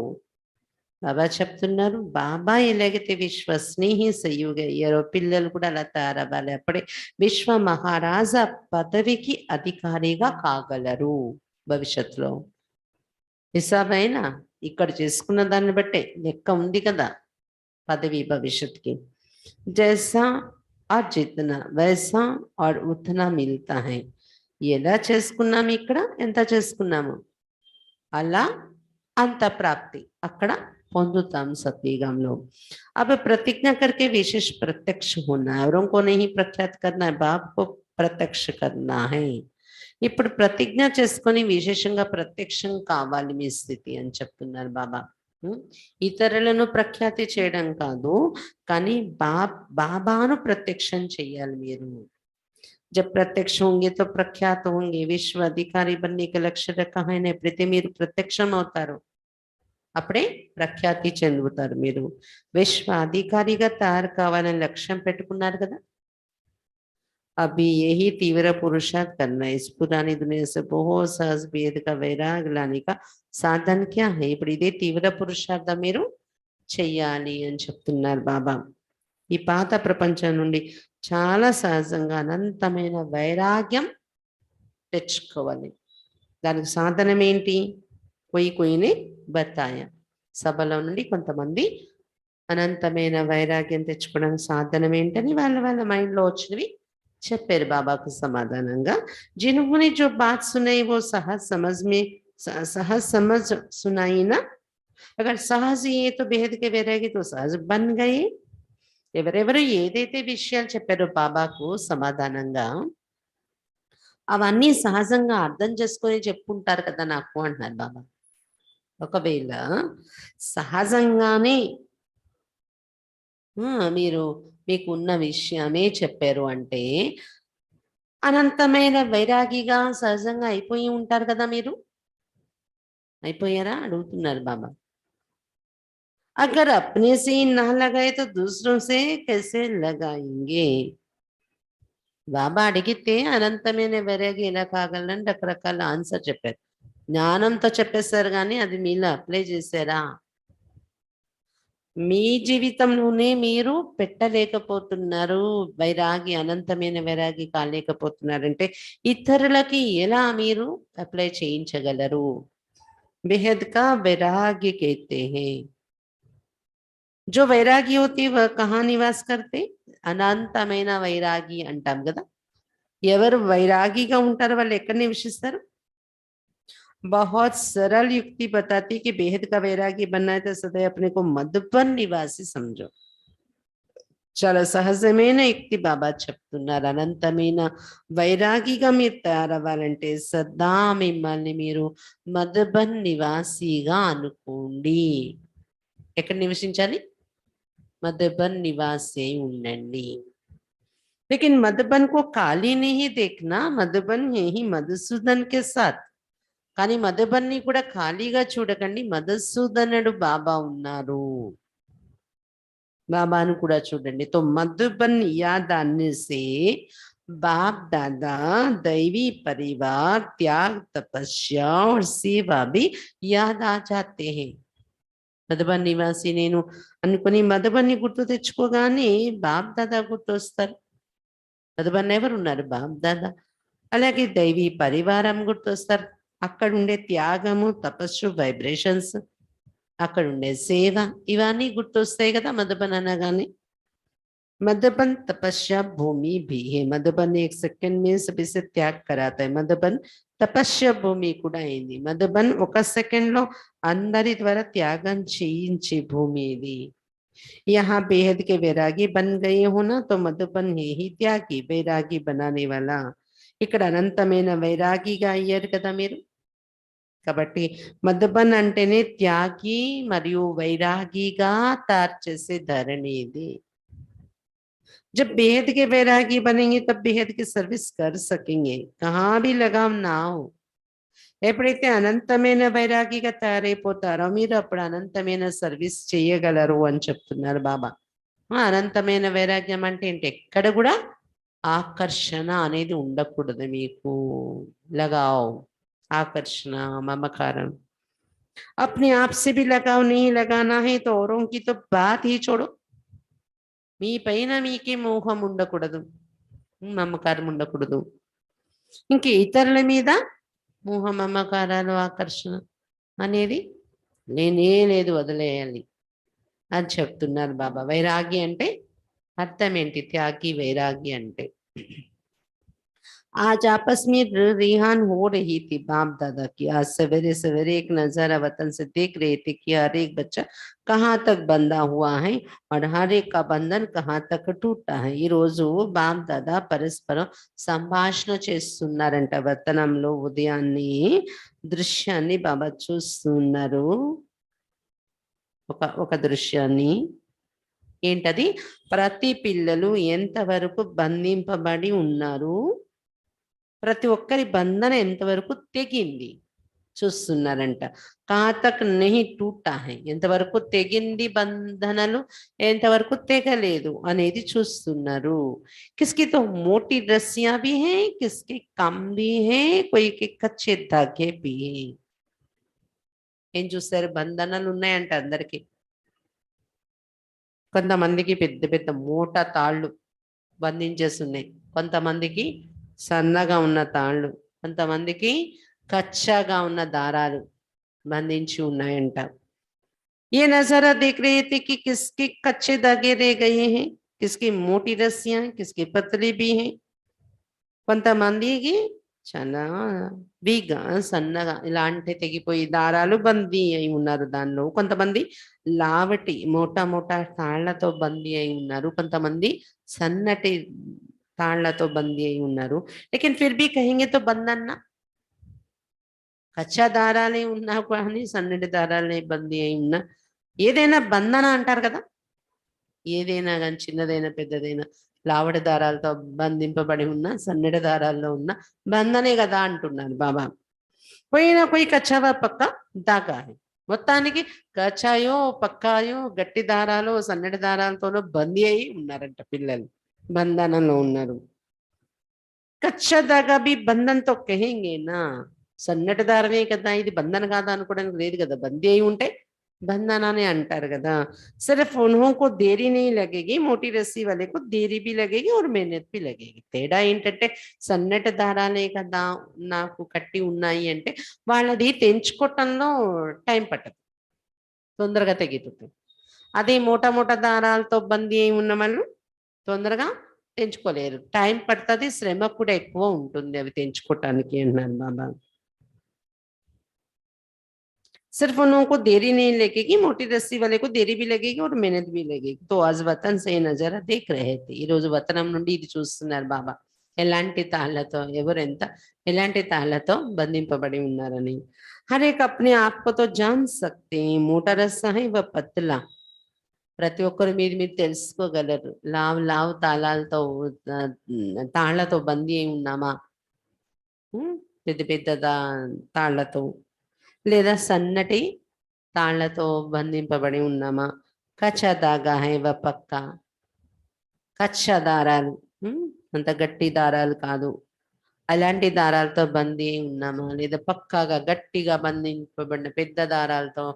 బాబా చెప్తున్నారు, బాబా ఎలాగైతే విశ్వస్నేహి సహయోగి అయ్యారో పిల్లలు కూడా అలా తయారవ్వాలి. అప్పుడే విశ్వ మహారాజా పదవికి అధికారిగా కాగలరు భవిష్యత్తులో. హిసాబైనా ఇక్కడ చేసుకున్న దాన్ని బట్టే లెక్క ఉంది కదా పదవి భవిష్యత్తుకి. జైసా और जितना वैसा और उतना मिलता है. ఎలా చేసుకున్నాము, ఇక్కడ ఎంత చేసుకున్నాము అలా अंत प्राप्ति అక్కడ పొందుతాం సత్యుగంలో. अब प्रतिज्ञा करके विशेष प्रत्यक्ष होना है, औरों को नहीं प्रख्यात करना है, बाप को प्रत्यक्ष करना है. ఇప్పుడు ప్రతిజ్ఞ చేసుకొని విశేషంగా ప్రత్యక్షం కావాలి మీ స్థితి అని చెప్తున్నారు బాబా. ఇతరులను ప్రఖ్యాతి చేయడం కాదు, కానీ బాబాను ప్రత్యక్షం చెయ్యాలి మీరు. जब प्रत्यक्ष होंगे तो प्रख्यात होंगे. विश्व अधिकारी बनने का लक्ष्य रखा है ना, ఎప్పుడైతే మీరు ప్రత్యక్షం అవుతారో అప్పుడే ప్రఖ్యాతి చెందుతారు. మీరు విశ్వ అధికారిగా తయారు కావాలని లక్ష్యం పెట్టుకున్నారు కదా. अभी यही तीव्र पुरुषार्थ करना है. इस पुरानी दुनिया से बहुत सहज भेद का वैराग लाने का साधन क्या है? ఇప్పుడు ఇదే తీవ్ర పురుషార్థం మీరు చెయ్యాలి అని చెప్తున్నారు బాబా. ఈ పాత ప్రపంచం నుండి చాలా సహజంగా అనంతమైన వైరాగ్యం తెచ్చుకోవాలి. దానికి సాధనం ఏంటి? కొయ్యిని బతాయ సభలో నుండి కొంతమంది అనంతమైన వైరాగ్యం తెచ్చుకోవడానికి సాధనం ఏంటని వాళ్ళ వాళ్ళ మైండ్లో వచ్చినవి చెప్పారు బాబాకు సమాధానంగా. जिन्होंने जो बात सुनाई वो सहज समझ सुनाई ना. अगर सहज ही है तो बेहद के वैरागी तो सहज बन गए. ఎవరెవరు ఏదైతే విషయాలు చెప్పారో బాబాకు సమాధానంగా అవన్నీ సహజంగా అర్థం చేసుకొని చెప్పుకుంటారు కదా నాకు అంటున్నారు బాబా. ఒకవేళ సహజంగానే మీరు మీకు ఉన్న విషయమే చెప్పారు అంటే అనంతమైన వైరాగిగా సహజంగా అయిపోయి ఉంటారు కదా. మీరు అయిపోయారా అడుగుతున్నారు బాబా. अगर अपने से ही ना लगाए तो दूसरों से कैसे लगाएंगे? బాబా అడిగితే అనంతమైన వైరాగి ఎలా కాగలరని రకరకాల ఆన్సర్ చెప్పారు. జ్ఞానంతో చెప్పేశారు కానీ అది మీలో అప్లై చేశారా? మీ జీవితంలోనే మీరు పెట్టలేకపోతున్నారు, వైరాగి అనంతమైన వైరాగి కాలేకపోతున్నారంటే ఇతరులకి ఎలా మీరు అప్లై చేయించగలరు? बेहद का वैराग्य कहते हैं. जो वैरागी होती वह कहाँ निवास करते? అనంతమైన వైరాగి అంటాం కదా. ఎవరు వైరాగిగా ఉంటారో వాళ్ళు ఎక్కడ నివసిస్తారు? बहुत सरल युक्ति बताती कि बेहद का वैरागी बनना है तो सदैव अपने को मधुबन निवासी समझो. చాలా సహజమైన యుక్తి బాబా చెప్తున్నారు. అనంతమైన వైరాగిగా మీరు తయారవ్వాలంటే సదా మిమ్మల్ని మీరు మధుబన్ నివాసిగా అనుకోండి. ఎక్కడ నివసించాలి? मधुबन निवासी ఉండండి. लेकिन मधुबन को खाली नहीं देखना, मधुबन यही मधुसूदन के साथ. కానీ మధుబన్ని కూడా ఖాళీగా చూడకండి, మధుసూదనుడు బాబా ఉన్నారు, బాబాను కూడా చూడండి. तो मधुबन याद आने से बाप दादा, दैवी परिवार, त्याग, तपस्या और सेवा भी याद आ जाते हैं. మధుబన్ నివాసి నేను అనుకుని మధుబన్ని గుర్తు తెచ్చుకోగానే బాప్ దాదా గుర్తొస్తారు. మధుబన్ ఎవరు ఉన్నారు? బాప్ దాదా. అలాగే దైవీ పరివారం గుర్తొస్తారు. అక్కడ ఉండే త్యాగము, తపస్సు, వైబ్రేషన్స్, అక్కడ ఉండే సేవ, ఇవన్నీ గుర్తొస్తాయి కదా మధుబన్ అనగానే. मधुबन तपस्या भूमि भी है. मधुबन एक सेकंड में सभी से त्याग कराता है. मधुबन తపస్య భూమి కూడా అయింది. మధుబన్ ఒక సెకండ్ లో అందరి ద్వారా త్యాగం చేయించే భూమి ఇది. यहाँ बेहद के वैरागी बन गए हो ना तो मधुबन है ही त्यागी, वैरागी बनाने वाला. ఇక్కడ అనంతమైన వైరాగిగా అయ్యారు కదా మీరు. కాబట్టి మధుబన్ అంటేనే త్యాగి మరియు వైరాగిగా తయారు చేసే ధరణి ఇది. जब बेहद के वैरागी बनेंगे तब बेहद की सर्विस कर सकेंगे, कहाँ भी लगाव ना हो. ఎప్పుడైతే అనంతమైన వైరాగిగా తయారైపోతారో మీరు అప్పుడు అనంతమైన సర్వీస్ చేయగలరు అని చెప్తున్నారు బాబా. అనంతమైన వైరాగ్యం అంటే ఏంటి? ఎక్కడ కూడా ఆకర్షణ అనేది ఉండకూడదు మీకు. लगाव, आकर्षण, ममकारण. अपने आप से भी लगाव नहीं लगाना है तो औरों की तो बात ही छोड़ो. మీ పైన మీకే మోహం ఉండకూడదు, మమకారం ఉండకూడదు. ఇంక ఇతరుల మీద మోహ మమకారాలు, ఆకర్షణ అనేది లేనే లేదు, వదిలేయాలి అని చెప్తున్నారు బాబా. వైరాగి అంటే అర్థం ఏంటి? త్యాగి వైరాగి అంటే. आज आपस में रिहान हो रही थी बाप दादा की. आज सवेरे सवेरे एक नजारा वतन से देख रहे थे कि हर एक बच्चा कहाँ तक बंधा हुआ है और हर एक का बंधन कहाँ तक टूटा है. ఈ రోజు బాప్ దాదా పరస్పరం సంభాషణ చేస్తున్నారంట. వతనంలో ఉదయాన్ని దృశ్యాన్ని బాబా చూస్తున్నారు. ఒక దృశ్యాన్ని. ఏంటది? ప్రతి పిల్లలు ఎంతవరకు బంధింపబడి ఉన్నారు, ప్రతి ఒక్కరి బంధన ఎంతవరకు తెగింది చూస్తున్నారంట. కాతక్ నహి టూటా హై, ఎంతవరకు తెగింది బంధనలు, ఎంతవరకు తెగలేదు అనేది చూస్తున్నారు. కిస్కి తో మోటీ రస్సియా భీ హై, కిస్కి కమ్ భీ హై, కోయి కి కచ్చే ధాగే భీ హై. ఏం చూస్తారు? బంధనాలు ఉన్నాయంట అందరికి. కొంతమందికి పెద్ద పెద్ద మోటా తాళ్ళు బంధించేస్తున్నాయి, కొంతమందికి సన్నగా ఉన్న తాళ్ళు, కొంతమందికి కచ్చాగా ఉన్న దారాలు బంధించి ఉన్నాయంట. ये नजारा देख रहे थे कि किसके कच्चे धागे रह गए हैं, किसकी मोटी रस्सियां, किसकी पतली भी हैं. కొంతమందికి చాలా వీగా, సన్నగా ఇలాంటి తెగిపోయి దారాలు బందీ అయి ఉన్నారు దానిలో. కొంతమంది లావటి మోటా మోటా తాళ్లతో బందీ అయి ఉన్నారు, కొంతమంది సన్నటి తాళ్లతో బందీ అయి ఉన్నారు. లేకిన్ ఫిర్ భీ కహెంగే తో బంధన్ నా, కచ్చా దారాలే ఉన్నా కానీ సన్నటి దారాలే బందీ అయి ఉన్నా ఏదైనా బంధన అంటారు కదా. ఏదైనా కానీ చిన్నదైనా పెద్దదైనా లావడి దారాలతో బంధింపబడి ఉన్న, సన్నటి దారాల్లో ఉన్న బంధనే కదా అంటున్నారు బాబా. పోయినా పోయి కచ్చావా పక్క దాగా. మొత్తానికి కచాయో పక్కాయో గట్టి దారాలు సన్నటి దారాలతోనో బందీ అయి ఉన్నారంట పిల్లలు, బంధనంలో ఉన్నారు. కచ్చా దాగా బి బంధన్ తో కహేంగే నా, సన్నటి దారమే కదా ఇది, బంధన కాదా అనుకోవడానికి లేదు కదా, బందీ అయి ఉంటే బంధన అని అంటారు కదా. సిర్ఫ్ ఉన్హోంకో దేరీ नहीं लगेगी, మోటీ రస్సీ वाले को देरी भी लगेगी और मेहनत भी लगेगी. తేడా ఏంటంటే సన్నటి దారాలే కదా నాకు కట్టి ఉన్నాయి అంటే వాళ్ళది తెంచుకోవటంలో టైం పట్టదు, తొందరగా తెగిపోతుంది. అదే మోటా మోటా దారాలతో బందీ అయి ఉన్న వాళ్ళు తొందరగా తెంచుకోలేరు, టైం పడుతుంది, శ్రమ కూడా ఎక్కువ ఉంటుంది అవి తెంచుకోవటానికి అన్నారు బాబా. सिर्फ उनको देरी नहीं लगेगी, मोटी रस्सी वाले को देरी भी लगेगी और मेहनत भी लगेगी. तो आज वतन से नजारा देख रहे थे, ఈ రోజు వతనం నుండి ఇది చూస్తున్నారు బాబా, ఎలాంటి తాళ్లతో ఎవరెంత ఎలాంటి తాళ్లతో బంధింపబడి ఉన్నారని. हर एक अपने आप को तो जान सकते हैं, मोटा रस्सा है व पतला. ప్రతి ఒక్కరు మీరు తెలుసుకోగలరు, లావ్ లావ్ తాళాలతో తాళ్లతో బందీ అయి ఉన్నామా, పెద్ద పెద్ద తాళ్లతో, లేదా సన్నటి తాళ్లతో బంధింపబడి ఉన్నామా. కచ్చా దాగా హై వ పక్కా, కచ్చా దారాలు, అంత గట్టి దారాలు కాదు, అలాంటి దారాలతో బందీ అయి ఉన్నామా, లేదా పక్కాగా గట్టిగా బంధింపబడిన పెద్ద దారాలతో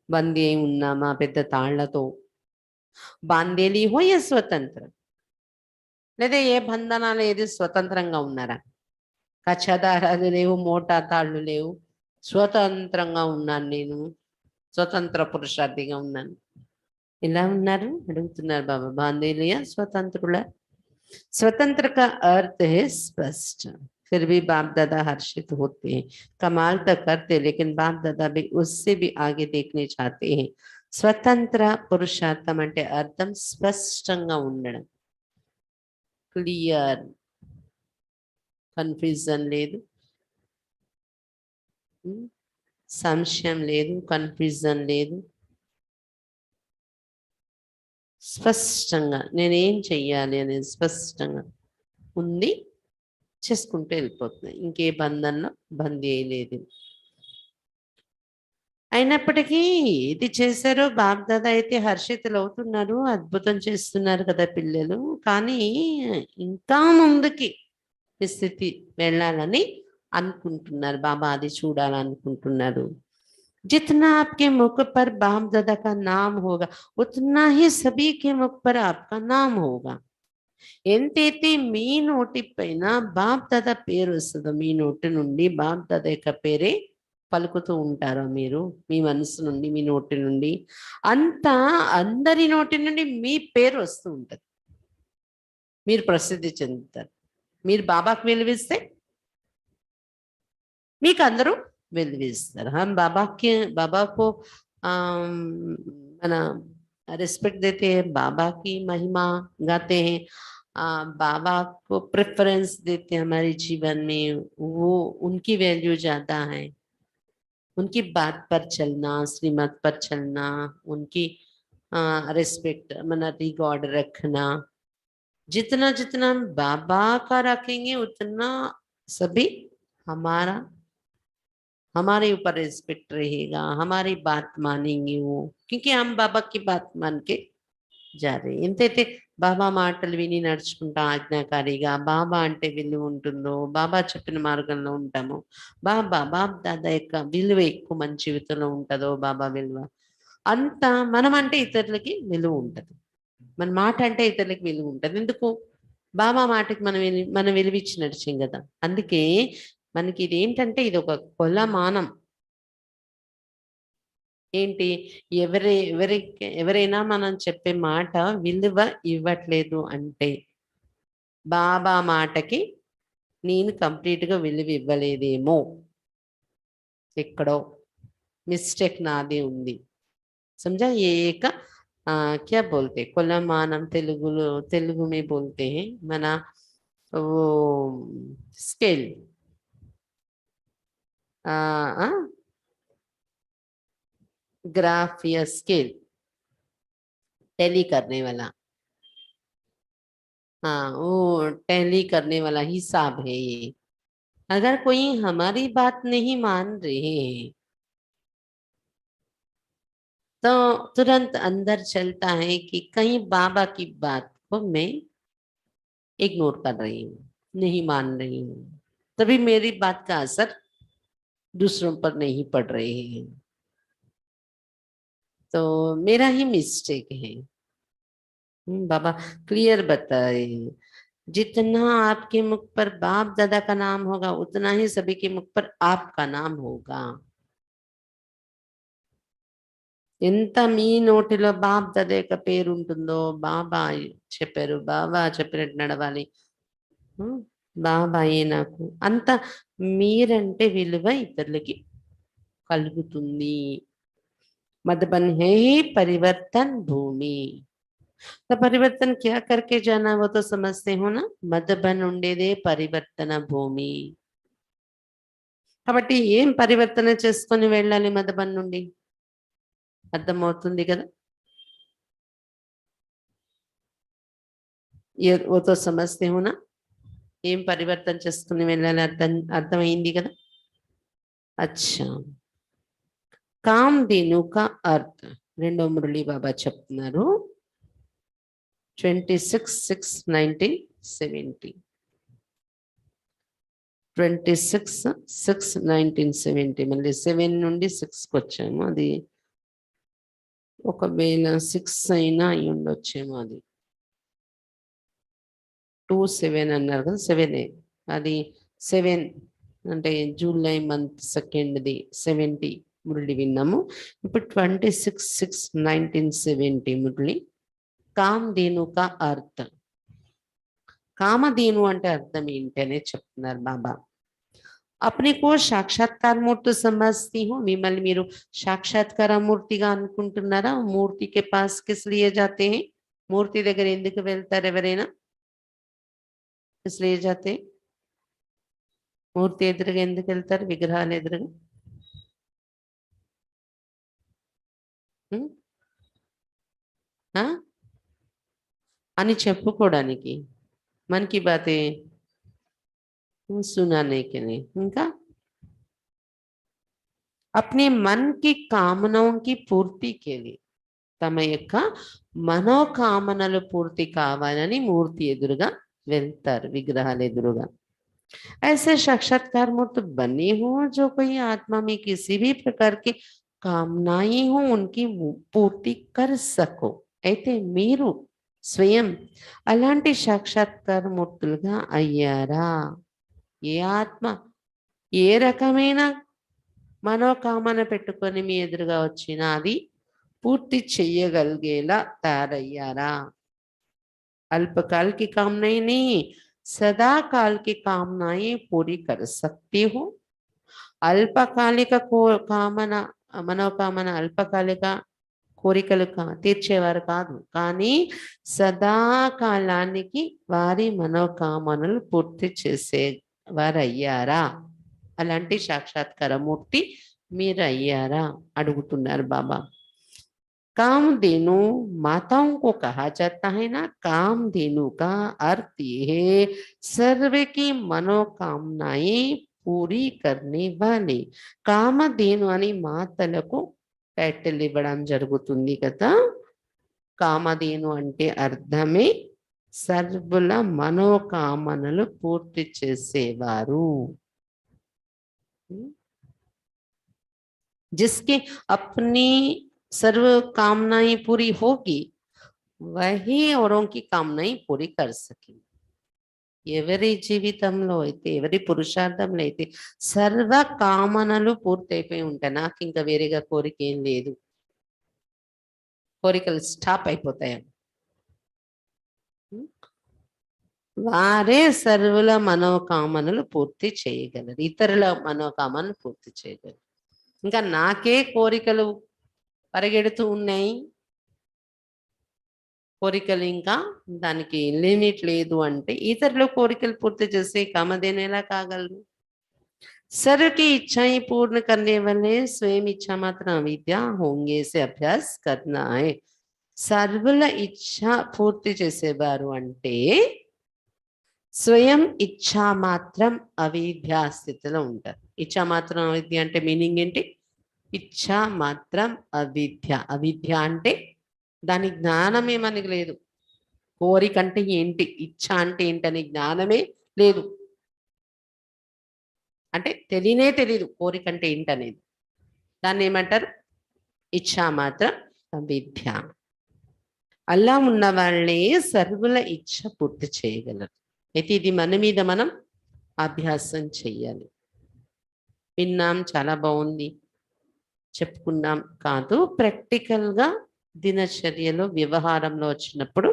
బందీ అయి ఉన్నామా, పెద్ద తాళ్లతో. బాందేలి హో ఏ స్వతంత్ర, లేదా ఏ బంధనాలు ఏది స్వతంత్రంగా ఉన్నారా, కచ్చా దారాలు లేవు, మోటా తాళ్ళు లేవు, స్వతంత్రంగా ఉన్నాను నేను, స్వతంత్ర పురుషార్థిగా ఉన్నాను. ఎలా ఉన్నారు అడుగుతున్నారు బాబా. బాంధేలియా స్వతంత్రుల. स्वतंत्र का अर्थ है स्पष्ट, फिर भी बाप दादा हर्षित होते हैं, कमाल तक करते, लेकिन बाप दादा भी उससे भी आगे देखने चाहते हैं. స్వతంత్ర పురుషార్థం అంటే అర్థం స్పష్టంగా ఉండడం, క్లియర్, కన్ఫ్యూజన్ లేదు, సంశయం లేదు, కన్ఫ్యూజన్ లేదు, స్పష్టంగా నేనేం చెయ్యాలి అనేది స్పష్టంగా ఉంది, చేసుకుంటూ వెళ్ళిపోతున్నాయి, ఇంకే బంధంలో బందీ అయ్యలేదు. అయినప్పటికీ ఇది చేశారో బాప్దాదా అయితే హర్షితులు అవుతున్నారు, అద్భుతం చేస్తున్నారు కదా పిల్లలు, కానీ ఇంకా ముందుకి స్థితి వెళ్ళాలని అనుకుంటున్నారు బాబా, అది చూడాలనుకుంటున్నారు. जितना आपके मुख पर बाप दादा का नाम होगा उतना ही सभी के मुख पर आपका नाम होगा. ఎంతైతే మీ నోటి పైన బాప్ దాదా పేరు వస్తుందో, మీ నోటి నుండి బాప్ దాదా యొక్క పేరే పలుకుతూ ఉంటారో మీరు, మీ మనసు నుండి మీ నోటి నుండి, అంతా అందరి నోటి నుండి మీ పేరు వస్తూ ఉంటుంది, మీరు ప్రసిద్ధి చెందుతారు. మీరు బాబాకు వెలువిస్తే మీకు అందరూ వెలువిస్తారు. हम बाबा को మన रिस्पेक्ट देते हैं, बाबा की महिमा गाते हैं, बाबा को प्रेफरेंस देते हैं हमारे जीवन में, वो उनकी वैल्यू ज्यादा है, उनकी बात पर चलना, श्रीमत पर चलना, उनकी रिस्पेक्ट मना रिकॉर्ड रखना, जितना जितना हम बाबा का रखेंगे उतना सभी हमारे ऊपर रिस्पेक्ट रहेगा, हमारी बात मानेंगे वो, क्योंकि हम बाबा की बात मान के जा रहे हैं. ఎంతైతే బాబా మాటలు విని నడుచుకుంటా ఆజ్ఞాకారిగా బాబా అంటే విలువ ఉంటుందో, బాబా చెప్పిన మార్గంలో ఉంటామో, బాబా దాదా యొక్క విలువ ఎక్కువ మన జీవితంలో ఉంటుందో, బాబా విలువ అంతా మనం అంటే ఇతరులకి విలువ ఉంటుంది, మన మాట అంటే ఇతరులకి విలువ ఉంటుంది. ఎందుకు? బాబా మాటకి మనం విలువ ఇచ్చి నడిచాం కదా. అందుకే మనకి ఇది ఏంటంటే ఇది ఒక కొలమానం. ఏంటి, ఎవరైనా మనం చెప్పే మాట విలువ ఇవ్వట్లేదు అంటే బాబా మాటకి నేను కంప్లీట్గా విలువ ఇవ్వలేదేమో, ఎక్కడో మిస్టేక్ నాది ఉంది. समझा? ये एक क्या बोलते కొలమానం, తెలుగు में बोलते हैं మన वो स्केल, ग्राफ या स्केल टैली करने वाला, हाँ वो टैली करने वाला हिसाब है ये. अगर कोई हमारी बात नहीं मान रहे हैं तो तुरंत अंदर चलता है कि कहीं बाबा की बात को मैं इग्नोर कर रही हूँ, नहीं मान रही हूँ, तभी मेरी बात का असर दूसरों पर नहीं पड़ रही है। तो मेरा ही मिस्टेक है। बाबा क्लियर बताए, जितना आपके मुख पर बाप दादा का नाम होगा उतना ही सभी के मुख पर आपका नाम होगा। ఎంత మీ నోటిలో బాప్ దదే యొక్క పేరు ఉంటుందో, బాబా చెప్పారు, బాబా చెప్పినట్టు నడవాలి, బాబాయే నాకు, అంత మీరంటే విలువ ఇతరులకి కలుగుతుంది। मधुबन है ही परिवर्तन भूमि। तो परिवर्तन क्या करके जाना वो तो समझते हो ना। మధుబన్ ఉండేదే పరివర్తన భూమి। కాబట్టి ఏం పరివర్తన చేసుకొని వెళ్ళాలి మధుబన్ నుండి, అర్థమవుతుంది కదా। वो तो समझते हो ना, ఏం పరివర్తన చేసుకుని వెళ్ళాలి అర్థమైంది కదా। అచ్చా, కామధేను का अर्थ రెండో మురళి బాబా చెప్తున్నారు 26/6/1970, 26/6/1970, మళ్ళీ 7 నుండి 6కి వచ్చాము, అది ఒకవేళ 6 అయినా అయి ఉండొచ్చేమో, అది 27 అన్నారు కదా, 7 అది 7 అంటే జూలై మంత్ 2ది 70 మురళి విన్నాము। ఇప్పుడు 26/6/1970 మురళి కామధేను का अर्थ। కామధేను అంటే అర్థం ఏంటి అనేది చెప్తున్నారు బాబా। अपने को साक्षात्कार मूर्ति समझती हूँ, मिमल मीरू साक्षात्कार मूर्तिगा अनुकुंटुन्नारा। मूर्ति के पास किस लिए जाते हैं, मूर्ति దగ్గర ఎందుకు వెళ్తారు ఎవరైనా, किस लिए जाते हैं, మూర్తి ఎదురుగా ఎందుకు వెళ్తారు, విగ్రహాలు ఎదురుగా, అని చెప్పుకోవడానికి, मन की बातें सुनाने के लिए, ఇంకా अपने मन की कामनाओं की पूर्ति के लिए, తమ యొక్క మనోకామనలు పూర్తి కావాలని మూర్తి ఎదురుగా వెళ్తారు, విగ్రహాలు ఎదురుగా। ऐसे साक्षात्कार मूर्त बने हो जो कोई आत्मा में किसी भी प्रकार की कामनाएं हो उनकी पूर्ति कर सको। అయితే మీరు స్వయం అలాంటి సాక్షాత్కార మూర్తులుగా అయ్యారా। ఏ ఆత్మ ఏ రకమైన మనోకామన పెట్టుకొని మీ ఎదురుగా వచ్చినా అది పూర్తి చెయ్యగలిగేలా తయారయ్యారా। अल्पकाल की कामनाएं नहीं, सदा काल की कामनाएं पूरी कर सकती हो। అల్పకాలిక కామన మనోకామన అల్పకాలిక కోరికలు తీర్చేవారు కాదు, కానీ సదాకాలానికి వారి మనోకామనలు పూర్తి చేసేవారు అయ్యారా। అలాంటి సాక్షాత్కార మూర్తి మీరు అయ్యారా అడుగుతున్నారు బాబా। कामधेनु माताओं को कहा जाता है ना, कामधेनु का अर्थ ये है सर्व की मनोकामनाएं पूरी करने वाले। కామధేను అని మాతలకు టైటిల్ ఇవ్వడం జరుగుతుంది కదా। కామధేను అంటే అర్థమే సర్వుల మనోకామనలు పూర్తి చేసేవారు। जिसके अपनी सर्व कामनाएं पूरी होगी वही औरों की कामनाएं पूरी कर सके। ఎవరి జీవితంలో అయితే ఎవరి పురుషార్థంలో అయితే సర్వ కామనలు పూర్తయిపోయి ఉంటాయి, నాకు ఇంకా వేరేగా కోరిక ఏం లేదు, కోరికలు స్టాప్ అయిపోతాయి, వారే సర్వుల మనోకామనలు పూర్తి చేయగలరు, ఇతరుల మనోకామనలు పూర్తి చేయగలరు। ఇంకా నాకే కోరికలు పరిగెడుతూ ఉన్నాయి, కోరికలు ఇంకా దానికి లిమిట్ లేదు అంటే ఇతరుల కోరికలు పూర్తి చేసే కామధేను ఎలా కాగలరు। सर्व की इच्छाएं पूर्ण करने वाले स्वयं इच्छा मात्र अविद्या होंगे से अभ्यास करना है। సర్వుల ఇచ్ఛ పూర్తి చేసేవారు అంటే స్వయం ఇచ్ఛా మాత్రం అవిద్యా స్థితిలో ఉంటారు। ఇచ్ఛా మాత్రం అవిద్య అంటే మీనింగ్ ఏంటి, ఇచ్ఛ మాత్రం అవిద్య. అవిద్య అంటే దాని జ్ఞానమే మనకి లేదు. కోరిక అంటే ఏంటి, ఇచ్ఛ అంటే ఏంటనే జ్ఞానమే లేదు. అంటే తెలియనే తెలియదు కోరిక అంటే ఏంటనేది. దాన్ని ఏమంటారు, ఇచ్ఛ మాత్రం అవిద్య. అలా ఉన్న వాళ్ళే సర్వుల ఇచ్ఛ పూర్తి చేయగలరు. అయితే ఇది మన మీద మనం అభ్యాసం చెయ్యాలి. విన్నాం, చాలా బాగుంది, చెప్పుకున్నాం కాదు, ప్రాక్టికల్గా దినచర్యలో వ్యవహారంలో వచ్చినప్పుడు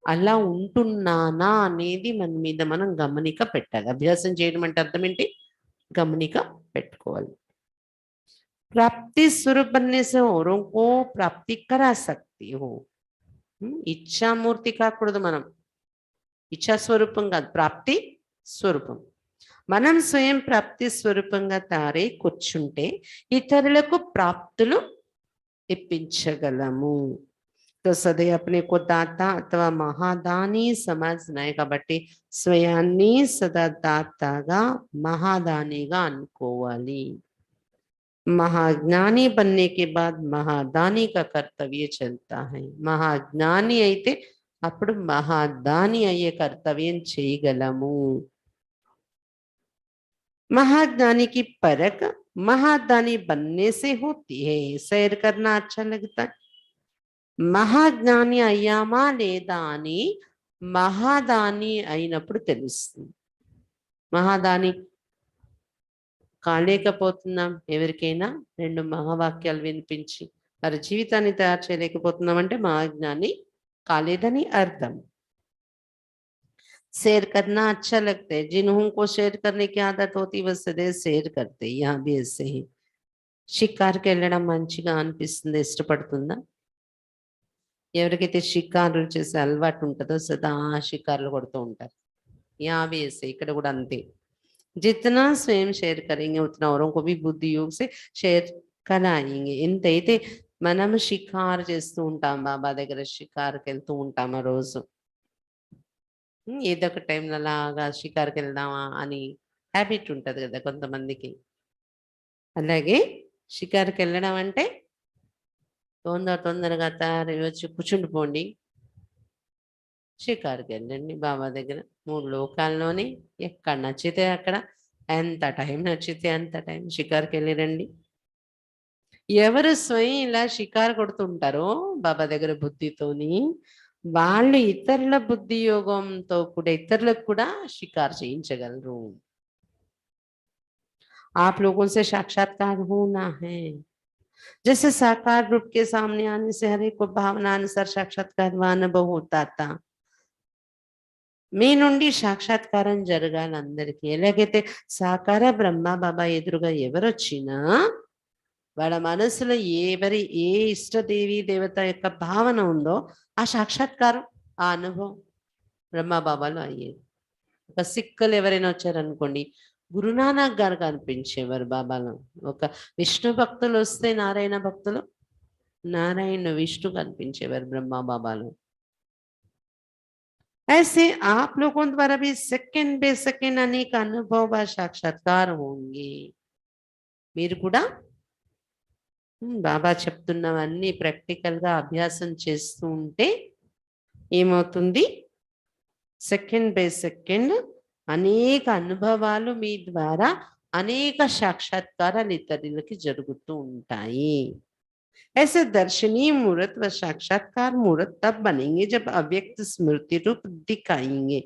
అలా ఉంటున్నానా అనేది మన మీద మనం గమనిక పెట్టాలి. అభ్యాసం చేయడం అంటే అర్థం ఏంటి, గమనిక పెట్టుకోవాలి. प्राप्ति स्वरूप बनने से औरों को प्राप्ति करा सकती हो. ఇచ్ఛామూర్తి కాకూడదు మనం, ఇచ్ఛా స్వరూపం కాదు, ప్రాప్తి స్వరూపం. మనం స్వయం ప్రాప్తి స్వరూపంగా తారే కూర్చుంటే ఇతరులకు ప్రాప్తులు ఇప్పించగలము. तो सदैव अपने को दाता अथवा महादानी समझना కాబట్టి స్వయాన్ని సదా దాతగా మహాదానిగా అనుకోవాలి. महाज्ञानी बनने के बाद महादानी का कर्तव्य चलता है. महाज्ञानी అయితే అప్పుడు మహాదాని అయ్యే కర్తవ్యం చేయగలము. महाज्ञानी की परख महादानी बनने से होती है. सैर करना अच्छा लगता है. మహాజ్ఞాని అయ్యామా లేదా అని మహాదాని అయినప్పుడు తెలుస్తుంది. మహాదాని కాలేకపోతున్నాం, ఎవరికైనా 2 మహావాక్యాలు వినిపించి వారి జీవితాన్ని తయారు చేయలేకపోతున్నాం అంటే మహాజ్ఞాని కాలేదని అర్థం. शेयर करना अच्छा लगता है. जिन्हों को शेयर करने की आदत होती है वह सदैव शेयर करते हैं. यहाँ भी ऐसे ही. షికార్కి వెళ్ళడం మంచిగా అనిపిస్తుంది, ఇష్టపడుతుందా? ఎవరికైతే షికారులు చేసే అలవాటు ఉంటుందో సదా షికారులు కొడుతూ ఉంటారు. యా भी ऐसे, ఇక్కడ కూడా అంతే. जितना स्वयं शेयर करेंगे उतना औरों को भी बुद्धि योग से शेयर कराएंगे. ఎంతైతే మనం షికారు చేస్తూ ఉంటాం, బాబా దగ్గర షికారుకి వెళ్తూ ఉంటాం ఆ రోజు, ఏదో ఒక టైంలో అలాగా షికారుకి వెళ్దామా అని హ్యాబిట్ ఉంటుంది కదా కొంతమందికి. అలాగే షికారుకి వెళ్ళడం అంటే తొందరగా తయారై వచ్చి కూర్చుండిపోండి, షికారుకి వెళ్ళండి బాబా దగ్గర. 3 లోకాల్లోనే ఎక్కడ నచ్చితే అక్కడ, ఎంత టైం నచ్చితే అంత టైం షికారుకి వెళ్ళి రండి. ఎవరు స్వయం ఇలా షికారు కొడుతుంటారో బాబా దగ్గర బుద్ధితోని, వాళ్ళు ఇతరుల బుద్ధి యోగంతో కూడా ఇతరులకు కూడా షికారు చేయించగలరు. आप लोगों से साक्षात्कार होना है. जैसे साकार रूप के सामने आने से हर एक को भावना अनुसार साक्षात्कार व अनुभव होता था. మీ నుండి సాక్షాత్కారం జరగాలి అందరికీ. ఎలాగైతే సాకార బ్రహ్మ బాబా ఎదురుగా ఎవరొచ్చినా వాళ్ళ మనసులో ఏ ఇష్టదేవి దేవత యొక్క భావన ఉందో ఆ సాక్షాత్కారం, ఆ అనుభవం బ్రహ్మ బాబాలో అయ్యేది. ఒక సిక్కులు ఎవరైనా వచ్చారనుకోండి, గురునానక్ గారు కనిపించేవారు బాబాలో. ఒక విష్ణు భక్తులు వస్తే నారాయణ భక్తులు, నారాయణ విష్ణు కనిపించేవారు బ్రహ్మ బాబాలో. ऐसे आप लोगों द्वारा भी सेकंड बे सेकंड अनेक अनुभव व साक्षात्कार होंगे. మీరు కూడా బాబా చెప్తున్నవన్నీ ప్రాక్టికల్గా అభ్యాసం చేస్తూ ఉంటే ఏమవుతుంది, సెకండ్ బై సెకండ్ అనేక అనుభవాలు మీ ద్వారా అనేక సాక్షాత్కారాలు ఇతరులకి జరుగుతూ ఉంటాయి. ऐसे दर्शनीय मूर्त व साक्षात्कार मूर्त तब बनेंगे जब अव्यक्त स्मृति रूप दिखाएंगे,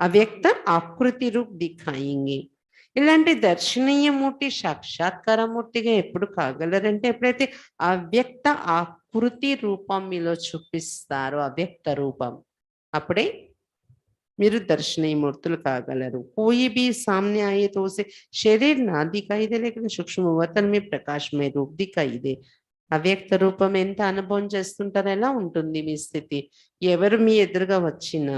अव्यक्त आकृति रूप दिखाएंगे. ఇలాంటి దర్శనీయ మూర్తి సాక్షాత్కార మూర్తిగా ఎప్పుడు కాగలరంటే ఎప్పుడైతే అవ్యక్త ఆకృతి రూపం మీలో చూపిస్తారో, అవ్యక్త రూపం, అప్పుడే మీరు దర్శనీయ మూర్తులు కాగలరు. कोई भी सामने आए तो उसे शरीर ना दिखाई दे लेकिन सूक्ष्म वतन में प्रकाशमय रूप दिखाई दे. అవ్యక్త రూపం ఎంత అనుభవం చేస్తుంటారో ఎలా ఉంటుంది మీ స్థితి. ఎవరు మీ ఎదురుగా వచ్చినా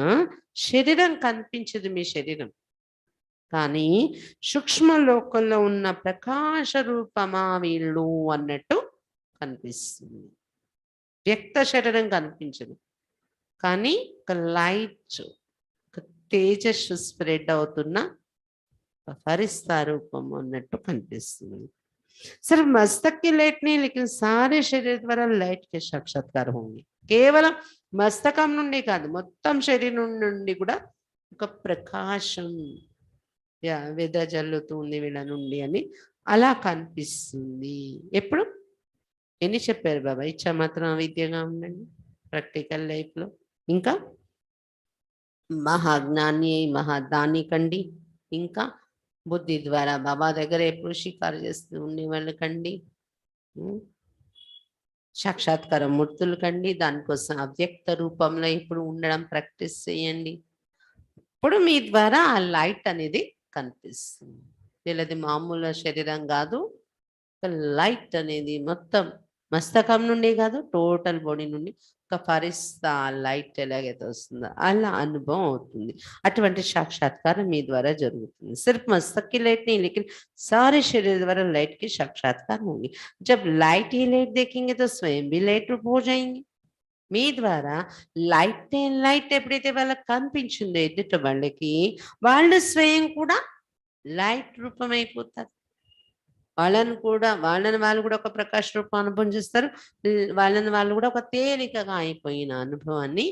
శరీరం కనిపించదు, మీ శరీరం కానీ సూక్ష్మ లోకంలో ఉన్న ప్రకాశ రూపమా వీళ్ళు అన్నట్టు కనిపిస్తుంది. వ్యక్త శరీరం కనిపించదు కానీ ఒక లైట్, ఒక తేజస్సు స్ప్రెడ్ అవుతున్న ఫరిస్తా రూపం అన్నట్టు కనిపిస్తుంది. सिर्फ मस्तक की लाइट नहीं, लेकिन सारे शरीर द्वारा लाइट के साक्षात्कार होंगे. కేవలం మస్తకం నుండి కాదు, మొత్తం శరీరం నుండి కూడా ఒక ప్రకాశం వెదజల్లుతుంది వీళ్ళ నుండి అని అలా కనిపిస్తుంది. ఎప్పుడు ఎన్ని చెప్పారు బాబా? ఇచ్చా మాత్రం విద్యగా ఉండండి ప్రాక్టికల్ లైఫ్ లో. ఇంకా మహాజ్ఞాని మహాదాని కండి, ఇంకా బుద్ధి ద్వారా బాబా దగ్గర ఎప్పుడు షికారు చేస్తూ ఉండే వాళ్ళు కండి, సాక్షాత్కార మూర్తులు కండి. దానికోసం అవ్యక్త రూపంలో ఇప్పుడు ఉండడం ప్రాక్టీస్ చేయండి. ఇప్పుడు మీ ద్వారా ఆ లైట్ అనేది కనిపిస్తుంది. వీళ్ళది మామూలు శరీరం కాదు, లైట్ అనేది మొత్తం మస్తకం నుండి కాదు, టోటల్ బాడీ నుండి ఒక ఫరిస్తా లైట్ ఎలాగైతే వస్తుందో అలా అనుభవం అవుతుంది. అటువంటి సాక్షాత్కారం మీ ద్వారా జరుగుతుంది. सिर्फ मस्तक की लाइट नहीं, लेकिन सारे शरीर द्वारा लाइट की साक्षात्कार होंगे. जब लाइट ही लाइट देखेंगे तो स्वयं भी लाइट रूप हो जाएंगे. మీ ద్వారా లైట్ ఎప్పుడైతే వాళ్ళకి కనిపించిందో ఎదుట వాళ్ళకి, వాళ్ళు స్వయం కూడా లైట్ రూపమైపోతారు. వాళ్ళని వాళ్ళు కూడా ఒక ప్రకాశ రూపం అనుభవం చేస్తారు. వాళ్ళని వాళ్ళు కూడా ఒక తేలికగా అయిపోయిన అనుభవాన్ని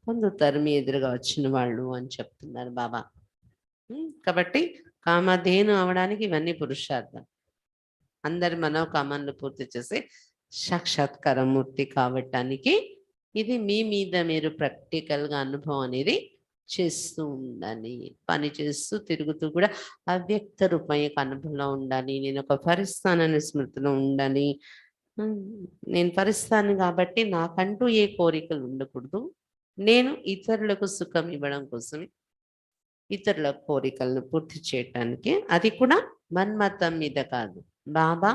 పొందుతారు మీ ఎదురుగా వచ్చిన వాళ్ళు అని చెప్తున్నారు బాబా. కాబట్టి కామధేను అవడానికి ఇవన్నీ పురుషార్థం. అందరి మనోకామాలను పూర్తి చేసి సాక్షాత్కార మూర్తి కావటానికి ఇది మీ మీద మీరు ప్రాక్టికల్గా అనుభవం అనేది చేస్తూ ఉండాలి. పని చేస్తూ తిరుగుతూ కూడా అవ్యక్త రూపం యొక్క అనుభవంలో ఉండాలి. నేను ఒక ఫరిస్తానని స్మృతిలో ఉండాలి. నేను ఫరిస్తాను కాబట్టి నాకంటూ ఏ కోరికలు ఉండకూడదు. నేను ఇతరులకు సుఖం ఇవ్వడం కోసమే, ఇతరుల కోరికలను పూర్తి చేయటానికి. అది కూడా మన్మతం మీద కాదు, బాబా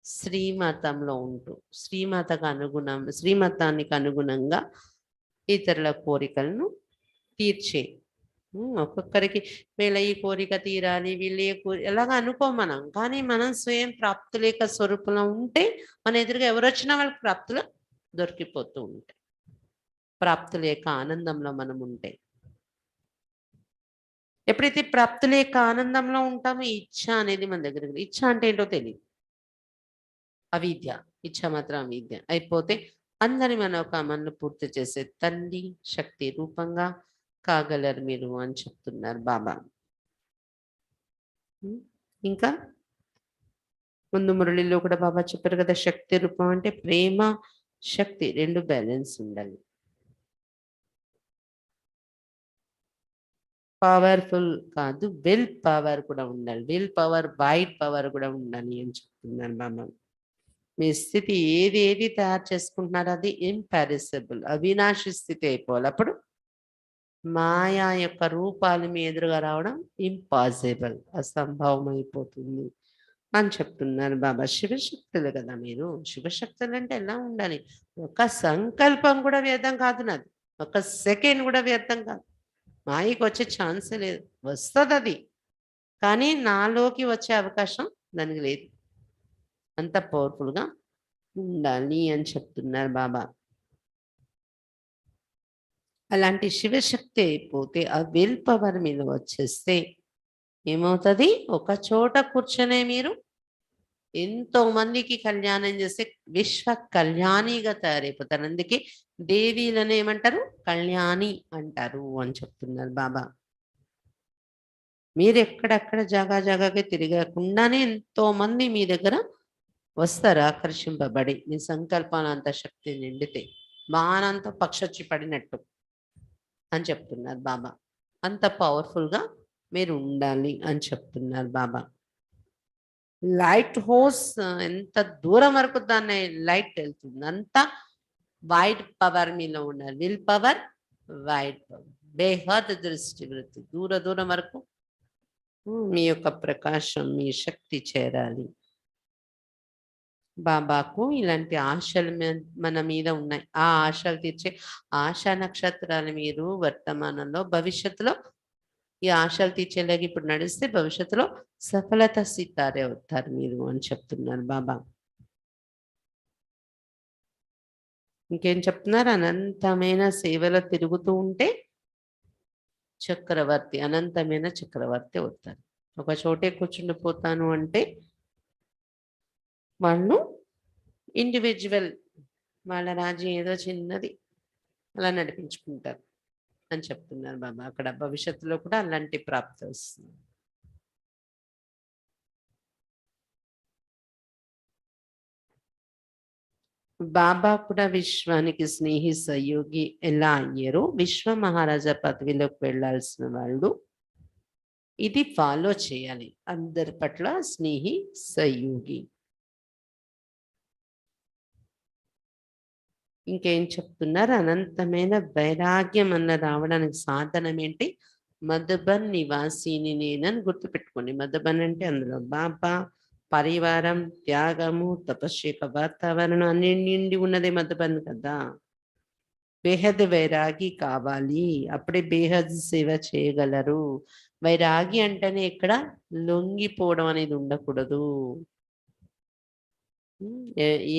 శ్రీమతంలో ఉంటూ శ్రీమతానికి అనుగుణంగా ఇతరుల కోరికలను తీర్చే. ఒక్కొక్కరికి వీళ్ళ ఈ కోరిక తీరాలి, వీళ్ళ ఎలాగ అనుకోం మనం. కానీ మనం స్వయం ప్రాప్తులేక స్వరూపంలో ఉంటే మన ఎదురుగా ఎవరు వచ్చినా వాళ్ళకి ప్రాప్తులు దొరికిపోతూ ఉంటాయి. ప్రాప్తులేక ఆనందంలో మనం ఉంటే, ఎప్పుడైతే ప్రాప్తులేక ఆనందంలో ఉంటామో ఇచ్ఛ అనేది మన దగ్గర, ఇచ్ఛ అంటే ఏంటో తెలియదు, అవిద్య. ఇచ్ఛ మాత్రం అవిద్య అయిపోతే అందరి మనోకామాలను పూర్తి చేసే తండ్రి శక్తి రూపంగా కాగలరు మీరు అని చెప్తున్నారు బాబా. ఇంకా ముందు మురళిలో కూడా బాబా చెప్పారు కదా, శక్తి రూపం అంటే ప్రేమ శక్తి రెండు బ్యాలెన్స్ ఉండాలి. పవర్ఫుల్ కాదు, విల్ పవర్ కూడా ఉండాలి. విల్ పవర్, వైట్ పవర్ కూడా ఉండాలి అని చెప్తున్నారు బాబా. మీ స్థితి ఏది తయారు చేసుకుంటున్నారో అది ఇంపారిసబుల్, అవినాశి స్థితి అయిపోవాలి. అప్పుడు మాయా యొక్క రూపాలు మీ ఎదురుగా రావడం ఇంపాసిబుల్, అసంభవం అయిపోతుంది అని చెప్తున్నారు బాబా. శివశక్తులు కదా మీరు. శివశక్తులు అంటే ఎలా ఉండాలి? ఒక సంకల్పం కూడా వ్యర్థం కాదు నాది, ఒక సెకండ్ కూడా వ్యర్థం కాదు. మాయకి వచ్చే ఛాన్సే లేదు. వస్తుంది అది, కానీ నాలోకి వచ్చే అవకాశం దానికి లేదు. అంత పవర్ఫుల్గా ఉండాలి అని చెప్తున్నారు బాబా. అలాంటి శివశక్తి అయిపోతే ఆ విల్ పవర్ మీద వచ్చేస్తే ఏమవుతుంది? ఒక చోట కూర్చొనే మీరు ఎంతో మందికి కళ్యాణం చేస్తే విశ్వ కళ్యాణిగా తయారైపోతారు. అందుకే దేవీలను ఏమంటారు? కళ్యాణి అంటారు అని చెప్తున్నారు బాబా. మీరు ఎక్కడెక్కడ జాగాకి తిరగకుండానే ఎంతో మంది మీ దగ్గర వస్తారు ఆకర్షింపబడి, మీ సంకల్పాలు అంత శక్తి నిండితే బాణంతో పక్షొచ్చి పడినట్టు అని చెప్తున్నారు బాబా. అంత పవర్ఫుల్గా మీరు ఉండాలి అని చెప్తున్నారు బాబా. లైట్ హౌస్ ఎంత దూరం వరకు దాన్ని లైట్ వెళ్తుంది, అంత వైడ్ పవర్ మీలో ఉండాలి. విల్ పవర్, వైడ్ పవర్, బేహద్ దృష్టి వృత్తి, దూరం వరకు మీ యొక్క ప్రకాశం, మీ శక్తి చేరాలి. బాబాకు ఇలాంటి ఆశలు మన మీద ఉన్నాయి. ఆ ఆశలు తీర్చే ఆశా నక్షత్రాలు మీరు వర్తమానంలో, భవిష్యత్తులో ఈ ఆశలు తీర్చేలాగా ఇప్పుడు నడిస్తే భవిష్యత్తులో సఫలత సితారే అవుతారు మీరు అని చెప్తున్నారు బాబా. ఇంకేం చెప్తున్నారు? అనంతమైన సేవలో తిరుగుతూ ఉంటే చక్రవర్తి, అనంతమైన చక్రవర్తి అవుతారు. ఒక చోటే కూర్చుండిపోతాను అంటే వాళ్ళు ఇండివిజువల్ వాళ్ళ రాజ్యం ఏదో చిన్నది అలా నడిపించుకుంటారు అని చెప్తున్నారు బాబా. అక్కడ భవిష్యత్తులో కూడా అలాంటి ప్రాప్తి వస్తుంది. బాబా కూడా విశ్వానికి స్నేహి సహయోగి ఎలా అయ్యారో విశ్వ మహారాజా పదవిలోకి వెళ్ళాల్సిన వాళ్ళు ఇది ఫాలో చేయాలి. అందరి పట్ల స్నేహి సహయోగి. ఇంకేం చెప్తున్నారు? అనంతమైన వైరాగ్యం అన్న రావడానికి సాధనం ఏంటి? మధుబన్ నివాసిని నేనని గుర్తుపెట్టుకోండి. మధుబన్ అంటే అందులో బాబా, పరివారం, త్యాగము, తపస్విక వాతావరణం అన్ని నిండి ఉన్నదే మధుబన్ కదా. బేహద్ వైరాగి కావాలి, అప్పుడే బేహద్ సేవ చేయగలరు. వైరాగి అంటేనే ఇక్కడ లొంగిపోవడం అనేది ఉండకూడదు.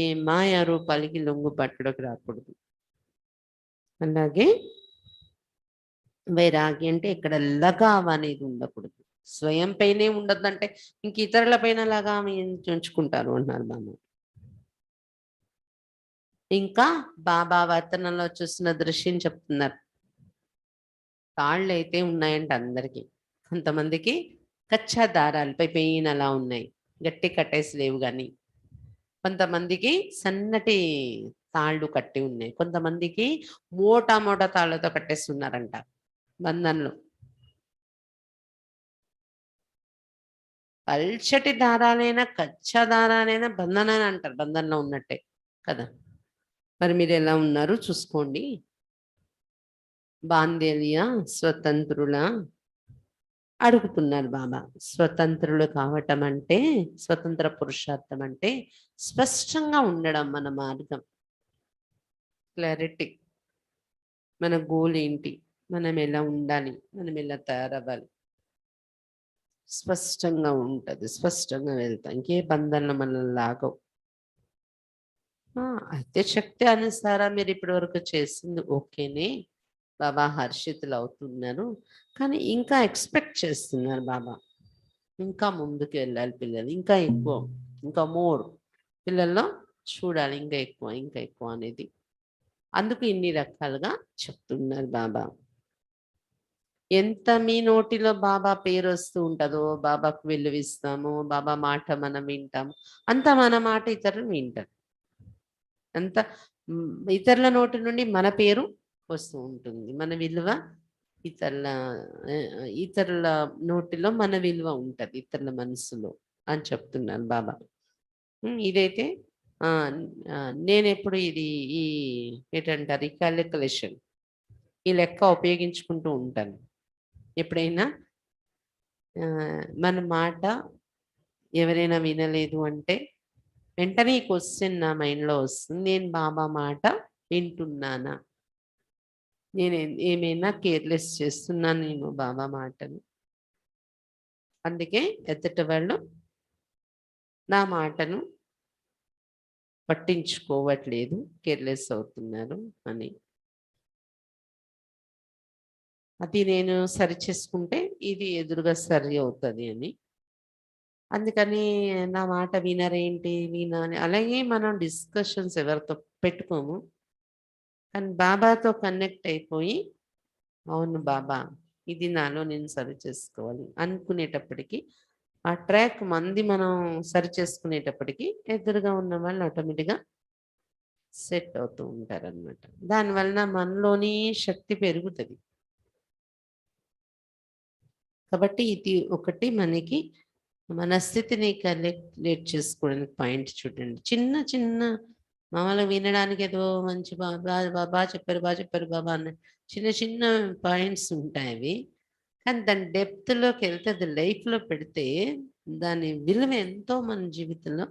ఏ మాయా రూపాలకి లొంగు పట్టడానికి రాకూడదు. అలాగే వైరాగి అంటే ఇక్కడ లగావ అనేది ఉండకూడదు. స్వయం పైనే ఉండద్దంటే ఇంక ఇతరుల పైన లగావ ఉంచుకుంటారు అన్నారు బాబా. ఇంకా బాబా వర్తనంలో చూస్తున్న దృశ్యం చెప్తున్నారు. తాళ్ళు అయితే ఉన్నాయంట అందరికి. కొంతమందికి కచ్చా దారాలపై పెయిన్ అలా ఉన్నాయి, గట్టి కట్టేసి లేవు కానీ. కొంతమందికి సన్నటి తాళ్ళు కట్టి ఉన్నాయి. కొంతమందికి మోటా మోటా తాళ్ళతో కట్టేస్తున్నారంట బంధంలో. పల్చటి దారాలైనా కచ్చా దారాలైనా బంధనాన్ని అంటారు, బంధంలో ఉన్నట్టే కదా. మరి మీరు ఎలా ఉన్నారు చూసుకోండి. బాంధేలియ స్వతంత్రుల అడుగుతున్నారు బాబా. స్వతంత్రులు కావటం అంటే, స్వతంత్ర పురుషార్థం అంటే స్పష్టంగా ఉండడం. మన మార్గం క్లారిటీ, మన గోల్ ఏంటి, మనం ఎలా ఉండాలి, మనం ఎలా తయారవ్వాలి స్పష్టంగా ఉంటుంది. స్పష్టంగా వెళ్తాం. ఇంకే బంధనలు మనల్ని లాగవు. అయితే శక్తి అనుసారం మీరు ఇప్పటి వరకు చేసింది ఓకేనే బాబా, హర్షితులు అవుతున్నారు. కానీ ఇంకా ఎక్స్పెక్ట్ చేస్తున్నారు బాబా. ఇంకా ముందుకు వెళ్ళాలి పిల్లలు, ఇంకా ఎక్కువ, ఇంకా మోర్ పిల్లల్లో చూడాలి, ఇంకా ఎక్కువ ఇంకా ఎక్కువ అనేది. అందుకు ఇన్ని రకాలుగా చెప్తున్నారు బాబా. ఎంత మీ నోటిలో బాబా పేరు వస్తూ ఉంటుందో, బాబాకు విలువిస్తాము, బాబా మాట మనం వింటాము, అంత మన మాట ఇతరులు వింటారు. అంత ఇతరుల నోటి నుండి మన పేరు వస్తూ ఉంటుంది. మన విలువ ఇతరుల ఇతరుల నోటిలో మన విలువ ఉంటుంది, ఇతరుల మనసులో అని చెప్తున్నాను బాబా. ఇదైతే నేను ఎప్పుడు ఇది ఈ ఏంటంటారు ఈ క్యాలిక్యులేషన్, ఈ లెక్క ఉపయోగించుకుంటూ ఉంటాను. ఎప్పుడైనా మన మాట ఎవరైనా వినలేదు అంటే వెంటనే ఈ క్వశ్చన్ నా మైండ్లో వస్తుంది, నేను బాబా మాట వింటున్నానా, నేను ఏమైనా కేర్లెస్ చేస్తున్నాను నేను బాబా మాటను. అందుకే ఎదుటి వాళ్ళు నా మాటను పట్టించుకోవట్లేదు, కేర్లెస్ అవుతున్నారు అని. అది నేను సరి చేసుకుంటే ఇది ఎదురుగా సరి అవుతుంది అని. అందుకని నా మాట వినరేంటి వినాలి, అలాగే మనం డిస్కషన్స్ ఎవరితో పెట్టుకోము. కానీ బాబాతో కనెక్ట్ అయిపోయి అవును బాబా ఇది నాలో నేను సరి చేసుకోవాలి అనుకునేటప్పటికి ఆ ట్రాక్ మంది మనం సరి చేసుకునేటప్పటికి ఎదురుగా ఉన్న వాళ్ళు ఆటోమేటిక్గా సెట్ అవుతూ ఉంటారనమాట. దానివలన మనలోని శక్తి పెరుగుతుంది. కాబట్టి ఇది ఒకటి మనకి మన స్థితిని కలెక్ట్ చేసుకోవడానికి పాయింట్ చూడండి. చిన్న చిన్న మామూలుగా వినడానికి ఏదో మంచి బాబా బాబా చెప్పారు బాగా చెప్పారు బాబా అన్న చిన్న చిన్న పాయింట్స్ ఉంటాయి అవి. కానీ దాని డెప్త్లోకి వెళ్తే అది లైఫ్లో పెడితే దాని విలువ ఎంతో మన జీవితంలో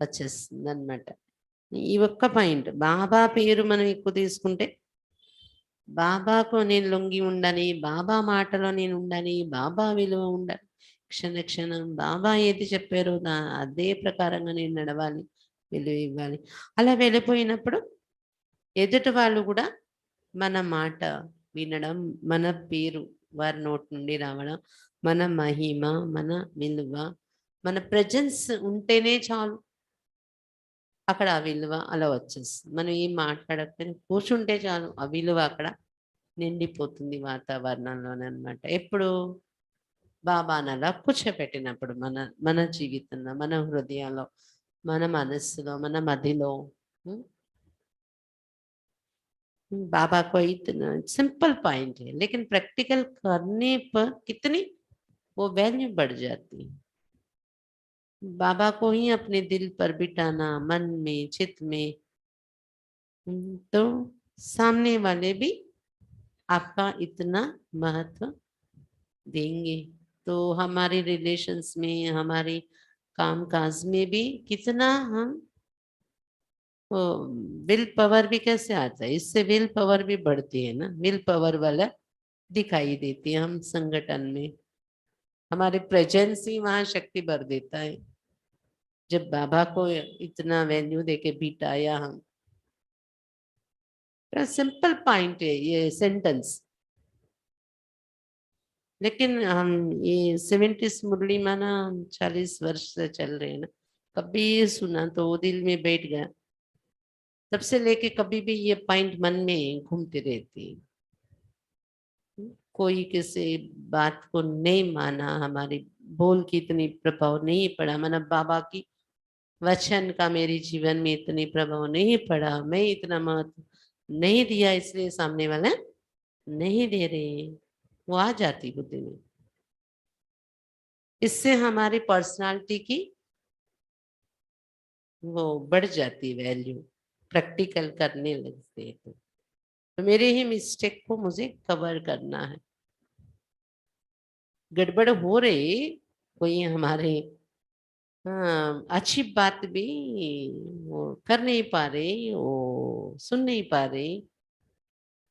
వచ్చేస్తుంది అనమాట. ఈ ఒక్క పాయింట్ బాబా పేరు మనం ఎక్కువ తీసుకుంటే బాబాకు నేను లొంగి ఉండాలి, బాబా మాటలో నేను ఉండాలి, బాబా విలువ ఉండాలి, క్షణ క్షణం బాబా ఏది చెప్పారో అదే ప్రకారంగా నేను నడవాలి, విలువ ఇవ్వాలి. అలా వెళ్ళిపోయినప్పుడు ఎదుటి వాళ్ళు కూడా మన మాట వినడం, మన పేరు వారి నోటి నుండి రావడం, మన మహిమ, మన విలువ, మన ప్రజెన్స్ ఉంటేనే చాలు. అక్కడ ఆ విలువ అలా వచ్చేస్తుంది. మనం ఏం మాట్లాడకపోయినా కూర్చుంటే చాలు ఆ విలువ అక్కడ నిండిపోతుంది వాతావరణంలోననమాట. ఎప్పుడు బాబాని అలా కూర్చోపెట్టినప్పుడు మన మన జీవితంలో, మన హృదయంలో, మన మనస్సులో, మన మదిలో హ్మ్. बाबा को इतना सिंपल पॉइंट है लेकिन प्रैक्टिकल करने पर कितनी वो वैल्यू बढ़ जाती है। बाबा को ही अपने दिल पर बिठाना मन में चित्त में तो सामने वाले भी आपका इतना महत्व देंगे। तो हमारे रिलेशंस में हमारे काम काज में भी कितना हम विल पावर भी कैसे आता है, इससे विल पावर भी बढ़ती है ना, विल पावर वाला दिखाई देती है हम संगठन में। हमारे प्रेजेंस ही वहां शक्ति भर देता है। जब बाबा को इतना वैल्यू देके बिठाया हम, सिंपल पॉइंट है ये सेंटेंस, लेकिन हम ये 70 मुरली माना 40 वर्ष से चल रहे हैं ना, कभी सुना तो वो दिल में बैठ गया, तब से लेके कभी भी ये पॉइंट मन में घूमते रहती है। कोई किसी बात को नहीं माना, हमारी बोल की इतनी प्रभाव नहीं पड़ा, मतलब बाबा की वचन का मेरे जीवन में इतनी प्रभाव नहीं पड़ा, मैं इतना महत्व नहीं दिया इसलिए सामने वाला नहीं दे रहे, वो आ जाती बुद्धि में। इससे हमारी पर्सनालिटी की वो बढ़ जाती वैल्यू, प्रैक्टिकल करने लगते हैं तो मेरे ही मिस्टेक को मुझे कवर करना है। गड़बड़ हो रही कोई हमारे हाँ अच्छी बात भी वो कर नहीं पा रही, वो सुन नहीं पा रही,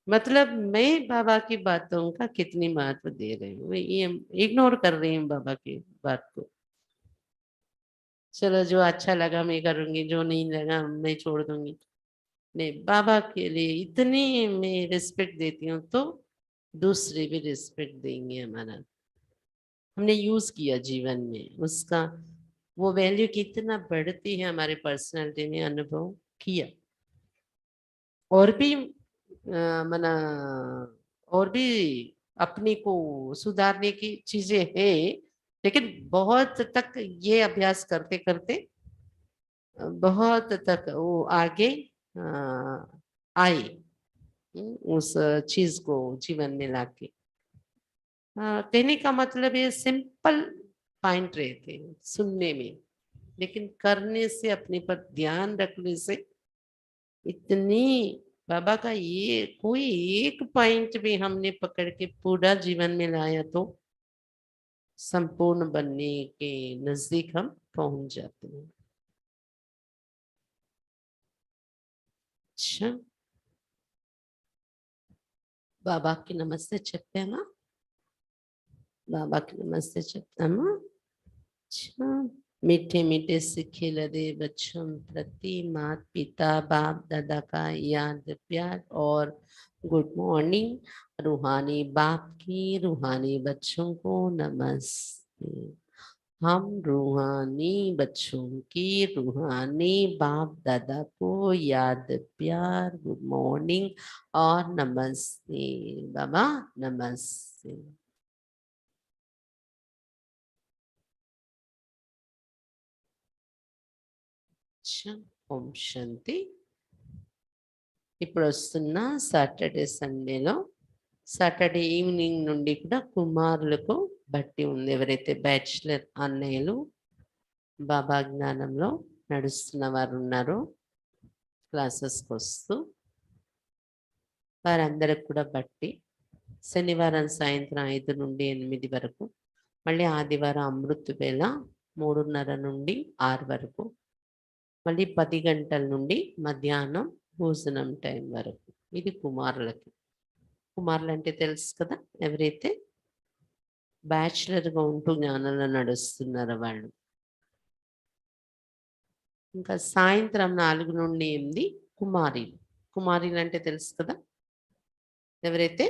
मतलब मैं बाबा की बातों का कितनी महत्व दे रही हूँ, ये इग्नोर कर रही हूँ बाबा की बात को। चलो जो अच्छा लगा मैं करूंगी, जो नहीं लगा मैं छोड़ दूंगी। नहीं, बाबा के लिए इतनी मैं रिस्पेक्ट देती हूँ तो दूसरे भी रिस्पेक्ट देंगे हमारा। हमने यूज किया जीवन में उसका, वो वैल्यू कितना बढ़ती है हमारे पर्सनालिटी में अनुभव किया। और भी मना और भी अपने को सुधारने की चीजें हैं, लेकिन बहुत तक ये अभ्यास करते करते बहुत तक वो आगे आए उस चीज को जीवन में लाके। कहने का मतलब ये सिंपल पॉइंट रहते हैं सुनने में, लेकिन करने से अपने पर ध्यान रखने से इतनी बाबा का ये कोई एक पॉइंट भी हमने पकड़ के पूरा जीवन में लाया तो संपूर्ण बनने के नजदीक हम पहुंच जाते हैं। अच्छा, बाबा की नमस्ते చెప్పామా, बाबा की नमस्ते చెప్తామా। अच्छा, मीठे मीठे से खिलते बच्चों प्रति माता पिता बाप दादा का याद प्यार और गुड मॉर्निंग। रूहानी बाप की रूहानी बच्चों को नमस्ते। हम रूहानी बच्चों की रूहानी बाप दादा को याद प्यार गुड मॉर्निंग और नमस्ते बाबा नमस्ते। अच्छा, ओम शांति। ఇప్పుడు వస్తున్న సాటర్డే సండేలో సాటర్డే ఈవినింగ్ నుండి కూడా కుమారులకు బట్టి ఉంది, ఎవరైతే బ్యాచిలర్ అన్నయ్యలు బాబా జ్ఞానంలో నడుస్తున్న వారు ఉన్నారో క్లాసెస్కి వస్తూ వారందరికి కూడా బట్టి శనివారం సాయంత్రం 5 నుండి 8 వరకు, మళ్ళీ ఆదివారం అమృత వేళ 3:30 నుండి 6 వరకు, మళ్ళీ 10 గంటల నుండి మధ్యాహ్నం భోజనం టైం వరకు। ఇది కుమారులకి। కుమారులు అంటే తెలుసు కదా, ఎవరైతే బ్యాచిలర్గా ఉంటూ జ్ఞానంలో నడుస్తున్నారో వాళ్ళు। ఇంకా సాయంత్రం 4 నుండి 8 కుమారీలు। కుమారీలు అంటే తెలుసు కదా, ఎవరైతే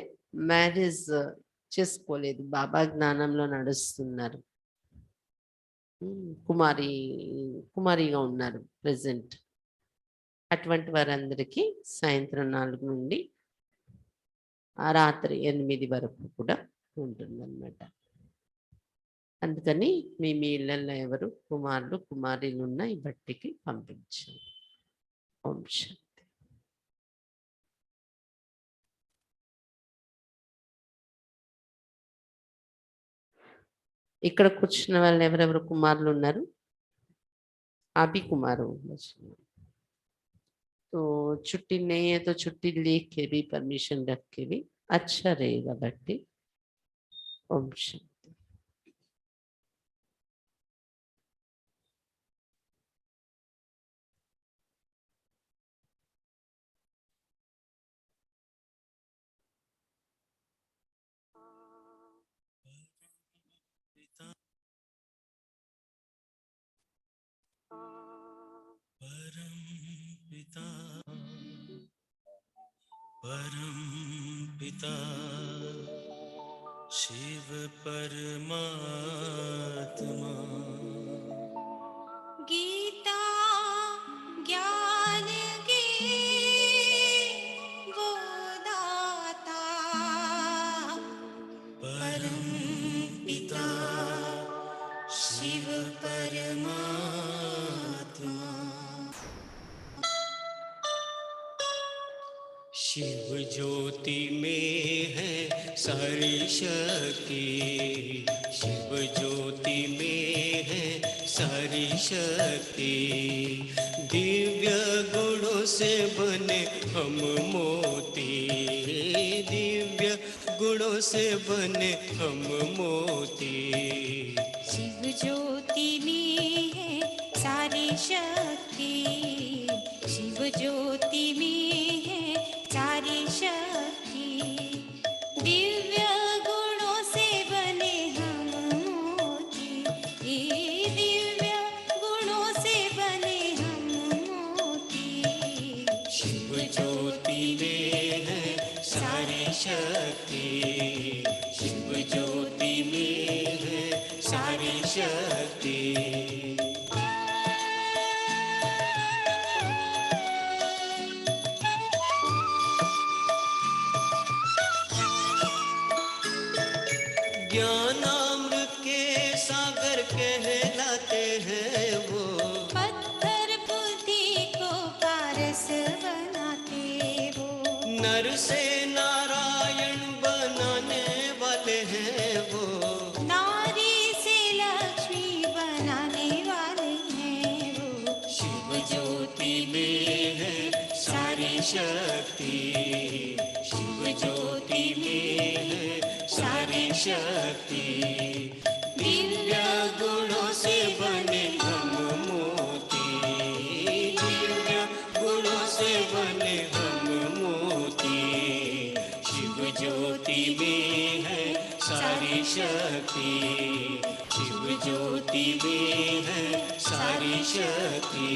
మ్యారేజ్ చేసుకోలేదు బాబా జ్ఞానంలో నడుస్తున్నారు, కుమారి కుమారిగా ఉన్నారు ప్రెసెంట్, అటువంటి వారందరికీ సాయంత్రం 4 నుండి ఆ రాత్రి 8 వరకు కూడా ఉంటుందన్నమాట. అందుకని మీ ఇళ్ళల్లో ఎవరు కుమారులు కుమారీలు ఉన్న ఈ బట్టికి పంపించండి. ఓం శాంతి. ఇక్కడ కూర్చున్న వాళ్ళు ఎవరెవరు కుమారులు ఉన్నారు? అభి కుమారు तो छुट्टी नहीं है तो छुट्टी लिख के भी परमिशन रख के भी अच्छा रहेगा बट्टी. ओम शांति. परम पिता शिव परमात्मा गीता ज्ञान के वो दाता परम पिता शिव परमात्मा शिव ज्योति में है सारी शक्ति, शिव ज्योति में है सारी शक्ति, दिव्य गुणों से बने हम मोती, दिव्य गुणों से बने हम मोती। शिव ज्योति में है सारी शक्ति, शिव ज्योति में है सारी शक्ति, दिव्य गुणों से बने हम मोती, दिव्य गुणों से बने हम मोती। शिव ज्योति में है सारी शक्ति, शिव ज्योति में है सारी शक्ति। ज्ञानामृत के सागर कहलाते हैं वो, पत्थर बुद्धि को पारस बनाते वो, नर से नारायण बनाने वाले हैं वो, नारी से लक्ष्मी बनाने वाले हैं वो। शिव ज्योति में है सारी शक्ति, शिव ज्योति में है सारी शक्ति, दिव्य गुणों से बने हम मोती, दिव्य गुणों से बने हम मोती। शिव ज्योति में है सारी शक्ति, शिव ज्योति में है सारी शक्ति।